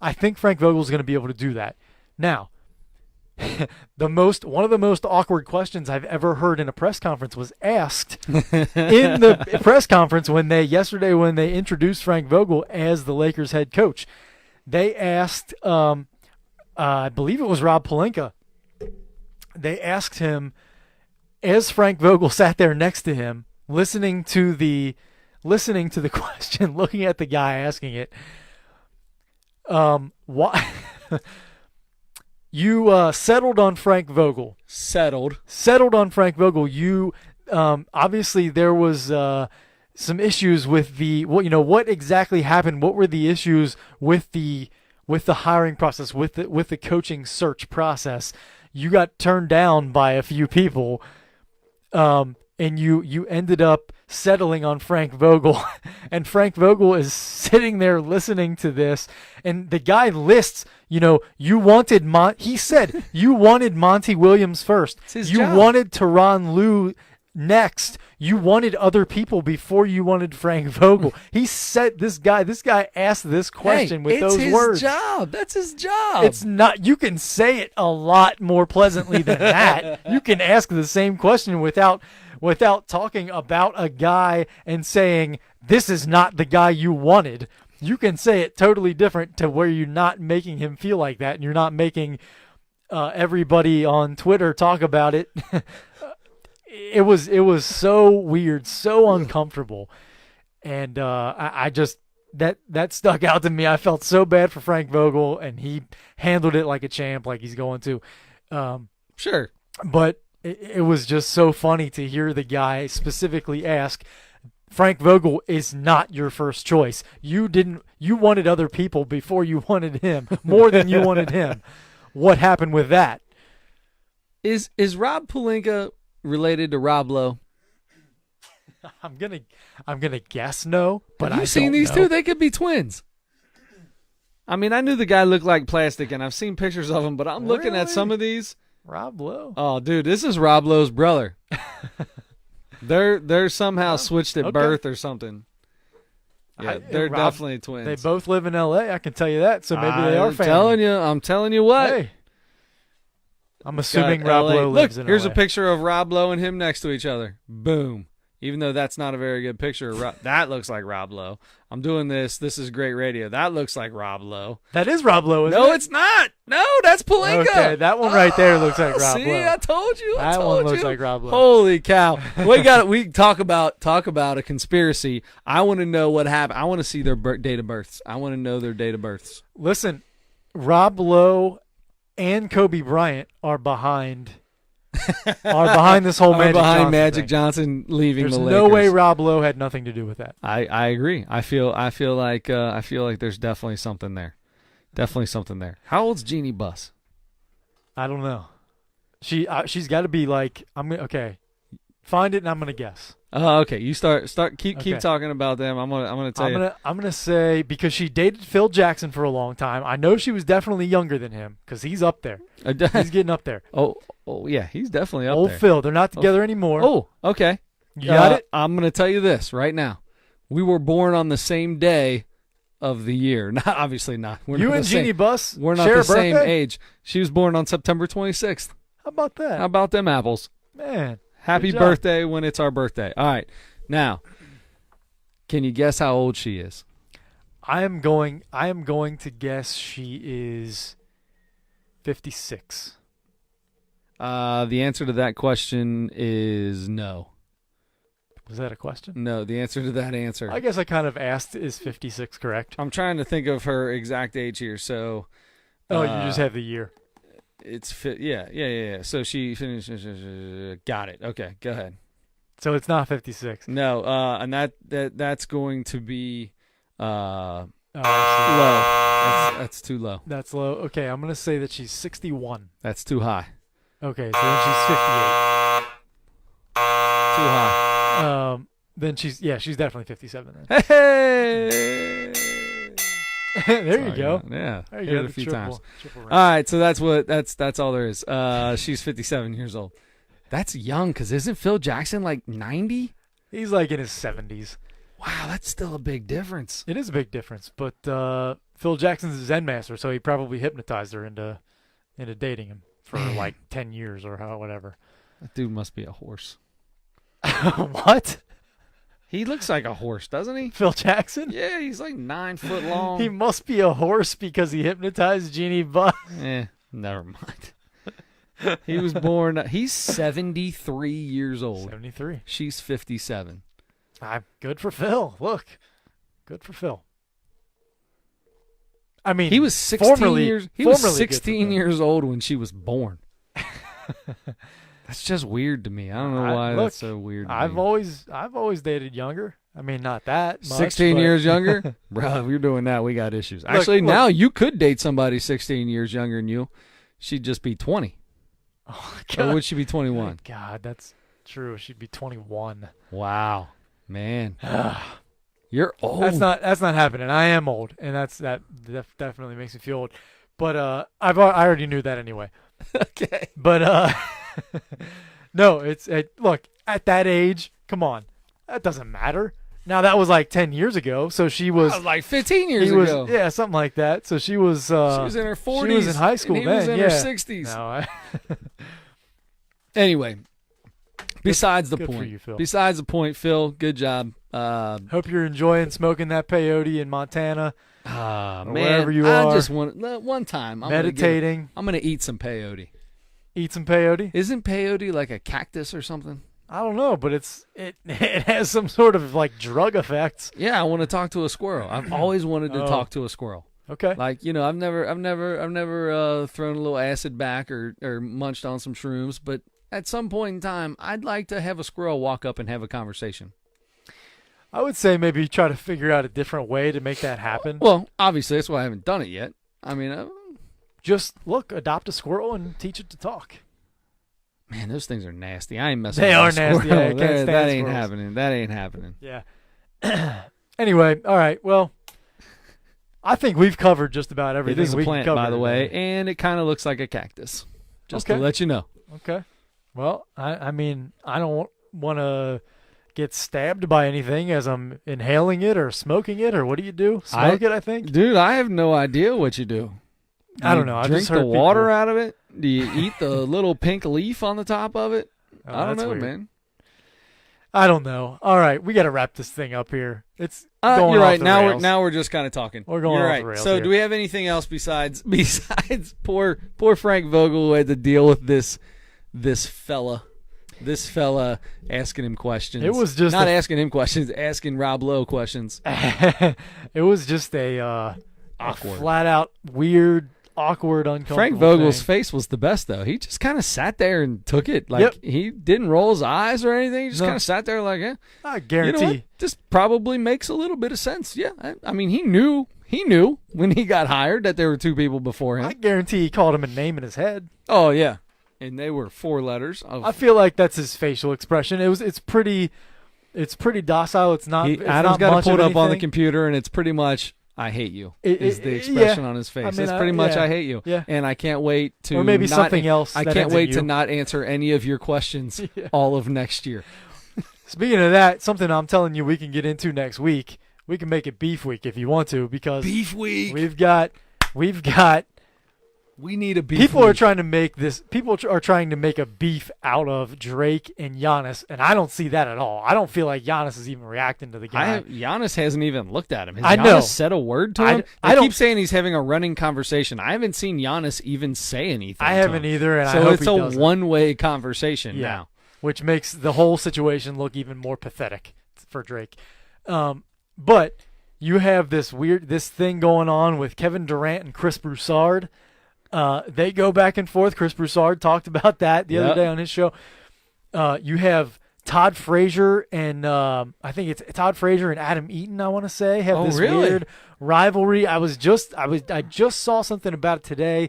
I think Frank Vogel is going to be able to do that. Now, one of the most awkward questions I've ever heard in a press conference was asked in the press conference yesterday when they introduced Frank Vogel as the Lakers head coach. They asked, I believe it was Rob Pelinka. They asked him, as Frank Vogel sat there next to him, listening to the question, looking at the guy asking it, why you settled on Frank Vogel? Settled on Frank Vogel. You obviously there was some issues with what exactly happened? What were the issues with the hiring process, with the coaching search process? You got turned down by a few people, and you ended up settling on Frank Vogel. And Frank Vogel is sitting there listening to this, and the guy lists, he said you wanted Monty Williams first. You job. wanted Tyronn Lue next. You wanted other people before you wanted Frank Vogel. He said this guy asked this question with those words. It's his job. That's his job. It's not. You can say it a lot more pleasantly than that. You can ask the same question without talking about a guy and saying this is not the guy you wanted. You can say it totally different to where you're not making him feel like that, and you're not making everybody on Twitter talk about it. It was so weird, so uncomfortable, and I just that stuck out to me. I felt so bad for Frank Vogel, and he handled it like a champ, like he's going to. Sure, but it was just so funny to hear the guy specifically ask. Frank Vogel is not your first choice. You wanted other people before you wanted him, more than you wanted him. What happened with that? Is Rob Pelinka related to Rob Lowe? I'm gonna guess no, but Have you seen these two? They could be twins. I mean, I knew the guy looked like plastic, and I've seen pictures of him, but I'm looking at some of these. Rob Lowe. Oh, dude, this is Rob Lowe's brother. They're somehow switched at birth or something. Yeah, they're definitely twins. They both live in L.A. I can tell you that. So maybe they are family. I'm telling you what. Hey, I'm assuming Rob Lowe lives in LA. Here's a picture of Rob Lowe and him next to each other. Boom. Even though that's not a very good picture, that looks like Rob Lowe. I'm doing this. This is great radio. That looks like Rob Lowe. That is Rob Lowe, isn't it? No, it's not. No, that's Pelinka. Okay, that one right there looks like Rob Lowe. See, I told you. That one looks like Rob Lowe. Holy cow! We talk about a conspiracy. I want to know what happened. I want to see their date of births. I want to know their date of births. Listen, Rob and Kobe Bryant are behind this whole Magic Johnson leaving There's the Lakers. no way Rob Lowe had nothing to do with that. I agree. I feel like there's definitely something there. Definitely something there. How old's Jeannie Buss? I don't know. She's got to be like okay. Find it and I'm gonna guess. Oh, okay. You keep talking about them. I'm gonna tell you. I'm gonna say because she dated Phil Jackson for a long time. I know she was definitely younger than him because he's up there. He's getting up there. Oh yeah, he's definitely up there. Old Phil. They're not together anymore. Oh, okay. You got it. I'm gonna tell you this right now. We were born on the same day of the year. Not obviously not. You and Jeannie Buss. We're not the same age. She was born on September 26th. How about that? How about them apples? Man. Happy birthday when it's our birthday. All right. Now, can you guess how old she is? I am going to guess she is 56. The answer to that question is no. Was that a question? No, the answer to that answer. I guess I kind of asked, is 56 correct? I'm trying to think of her exact age here. So, you just have the year. It's yeah. So she finished. Got it. Okay, go ahead. So it's not 56. No, and that's going to be low. That's too low. That's low. Okay, I'm gonna say that she's 61. That's too high. Okay, so then she's 58. Too high. Then she's definitely 57. Then. Hey. There you go. Yeah, there you go. A few times. All right, so that's all there is. She's 57 years old. That's young, because isn't Phil Jackson like 90? He's like in his 70s. Wow, that's still a big difference. It is a big difference, but Phil Jackson's a Zen master, so he probably hypnotized her into dating him for like 10 years or whatever. That dude must be a horse. What? He looks like a horse, doesn't he? Phil Jackson? Yeah, he's like 9 foot long. He must be a horse because he hypnotized Jeannie Buss. Never mind. He was born. He's 73 years old. 73. She's 57. Good for Phil. Look, good for Phil. I mean, he was 16 years. He was 16 years old when she was born. That's just weird to me. I don't know why that's so weird. I've always dated younger. I mean, not that much. 16 years younger? Bro, if you're doing that, we got issues. Actually, now you could date somebody 16 years younger than you. She'd just be 20. Oh, God. Or would she be 21? God, that's true. She'd be 21. Wow. Man. You're old. That's not happening. I am old, and that definitely makes me feel old. But I already knew that anyway. Okay. But no, look, at that age, come on. That doesn't matter. Now that was like 10 years ago, so she was, that was like 15 years ago. Yeah, something like that. So she was in her 40s. She was in high school and he then. was in her 60s. No, anyway, besides the good point. for you, Phil. Besides the point, Phil, good job. Hope you're enjoying smoking that peyote in Montana. Man, wherever you I are. just want one time. Meditating. I'm gonna eat some peyote. Eat some peyote. Isn't peyote like a cactus or something? I don't know, but it has some sort of like drug effects. Yeah, I want to talk to a squirrel. I've always wanted to talk to a squirrel. Okay. Like, I've never thrown a little acid back or munched on some shrooms, but at some point in time, I'd like to have a squirrel walk up and have a conversation. I would say maybe try to figure out a different way to make that happen. Well, obviously, that's why I haven't done it yet. I mean, just adopt a squirrel and teach it to talk. man, those things are nasty. I ain't messing They with are a squirrel. nasty. I can't stand that ain't squirrels. happening. That ain't happening. Yeah. Anyway, all right. Well, I think we've covered just about everything. It is a we can plant, cover by the way, today. and it kind of looks like a cactus. Just to Okay. let you know. Okay. Well, I mean, I don't want to get stabbed by anything as I'm inhaling it or smoking it, or what do you do? Smoke it, I think. Dude, I have no idea what you do. I don't know. I Drink just the heard water people- out of it? Do you eat the little pink leaf on the top of it? Oh, I don't that's know, weird. man. I don't know. All right, we got to wrap this thing up here. It's going You're off right. the Now rails. we're just kind of talking. We're going You're off right. the rails So here. do we have anything else besides poor Frank Vogel who had to deal with this fella asking him questions? It was just not a- asking him questions, asking Rob Lowe questions. It was just a Awkward. flat out weird, awkward, uncomfortable. Frank Vogel's thing. face was the best though. He just kind of sat there and took it. Like Yep. he didn't roll his eyes or anything. He just No. kind of sat there like, eh. I You know guarantee. what? This probably makes a little bit of sense. Yeah. I mean, he knew when he got hired that there were two people before him. I guarantee he called him a name in his head. Oh yeah, and they were 4 letters. I feel like that's his facial expression. It's pretty docile. It's not. It's Adam's not got much to pull of it up on the anything. computer, and it's pretty much "I hate you" It- is it- the expression yeah. on his face. I mean, it's pretty much yeah. "I hate you," Yeah. and I can't wait to Or maybe not- something else I that can't ends in wait to you. not answer any of your questions Yeah. all of next year. Speaking of that, something I'm telling you we can get into next week. We can make it beef week if you want to, because Beef week. we've got We need a beef. people are week. trying to make this. People are trying to make a beef out of Drake and Giannis, and I don't see that at all. I don't feel like Giannis is even reacting to the guy. Giannis hasn't even looked at him. Has I Giannis know. said a word to I- him? I They don't- keep saying he's having a running conversation. I haven't seen Giannis even say anything. I to haven't him. either, and I So hope it's he a doesn't. one-way conversation Yeah. now. Which makes the whole situation look even more pathetic for Drake. But you have this thing going on with Kevin Durant and Chris Broussard. They go back and forth. Chris Broussard talked about that the other Yep. day on his show. You have Todd Frazier and I think it's Todd Frazier and Adam Eaton, I want to say, have Oh, this really? weird rivalry. I just saw something about it today.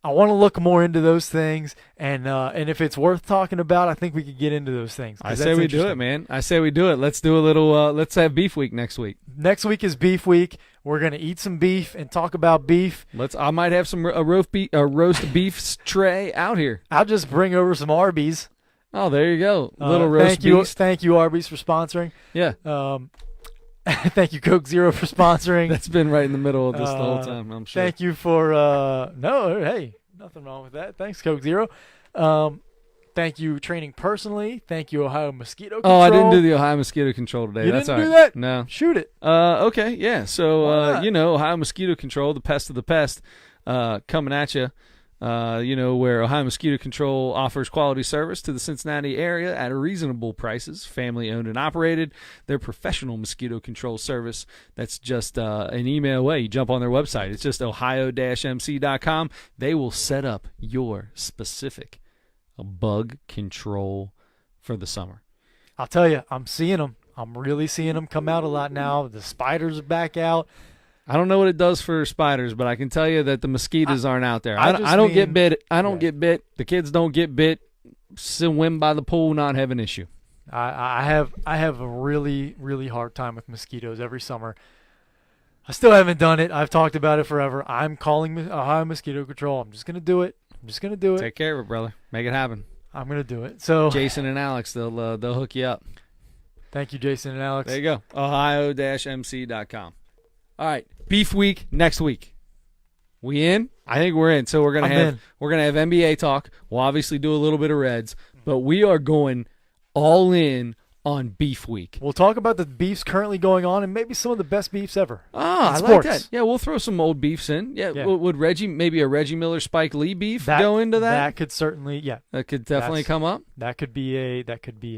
I want to look more into those things, and if it's worth talking about, I think we could get into those things. 'cause I say that's we do it, interesting. man. I say we do it. Let's do a little. Let's have beef week next week. Next week is beef week. We're gonna eat some beef and talk about beef. I might have some roast beef tray out here. I'll just bring over some Arby's. Oh, there you go. Little roast beef. Thank you, Arby's, for sponsoring. Yeah, Thank you, Coke Zero, for sponsoring. that's been right in the middle of this the whole time. I'm sure. Thank you for no, hey, nothing wrong with that. Thanks, Coke Zero. Thank you, Training Personally. Thank you, Ohio Mosquito Control. Oh, I didn't do the Ohio Mosquito Control today. You That's didn't all do right. that? No. Shoot it. Okay, yeah. So, Why not? Ohio Mosquito Control, the pest of the pest, coming at you. Where Ohio Mosquito Control offers quality service to the Cincinnati area at reasonable prices, family owned and operated. Their professional mosquito control service. That's just an email away. You jump on their website. It's just ohio-mc.com. They will set up your specific bug control for the summer. I'll tell you, I'm seeing them. I'm really seeing them come out a lot now. The spiders are back out. I don't know what it does for spiders, but I can tell you that the mosquitoes aren't out there. I I don't just get mean- bit. I don't yeah. get bit. The kids don't get bit. Swim by the pool, not have an issue. I have a really, really hard time with mosquitoes every summer. I still haven't done it. I've talked about it forever. I'm calling Ohio Mosquito Control. I'm just gonna do it. Take care of it, brother. Make it happen. I'm gonna do it. So Jason and Alex, they'll hook you up. thank you, Jason and Alex. There you go. Ohio-mc.com. All right, beef week next week. We in? I think we're in. So we're gonna have NBA talk. We'll obviously do a little bit of Reds, but we are going all in on Beef Week. We'll talk about the beefs currently going on and maybe some of the best beefs ever. Ah, I in like sports. that. Yeah, we'll throw some old beefs in. Yeah, Yeah. would maybe a Reggie Miller Spike Lee beef go into that? That could certainly, That could definitely come up. That could be a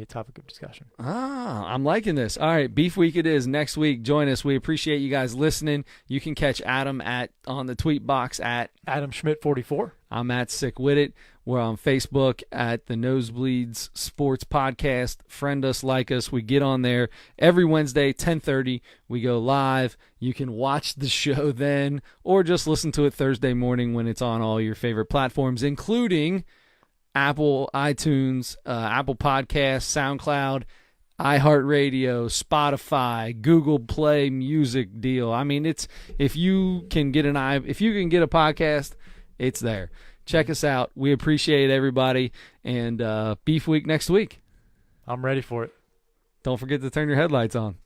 topic of discussion. Ah, I'm liking this. All right, Beef Week it is next week. Join us. We appreciate you guys listening. You can catch Adam on the tweet box at Adam Schmidt 44. I'm at Sick With It. We're on Facebook at the Nosebleeds Sports Podcast. Friend us, like us. We get on there every Wednesday, 10:30. We go live. You can watch the show then, or just listen to it Thursday morning when it's on all your favorite platforms, including Apple, iTunes, Apple Podcasts, SoundCloud, iHeartRadio, Spotify, Google Play Music deal. I mean, it's if you can get a podcast, it's there. Check us out. We appreciate everybody. And Beef Week next week. I'm ready for it. Don't forget to turn your headlights on.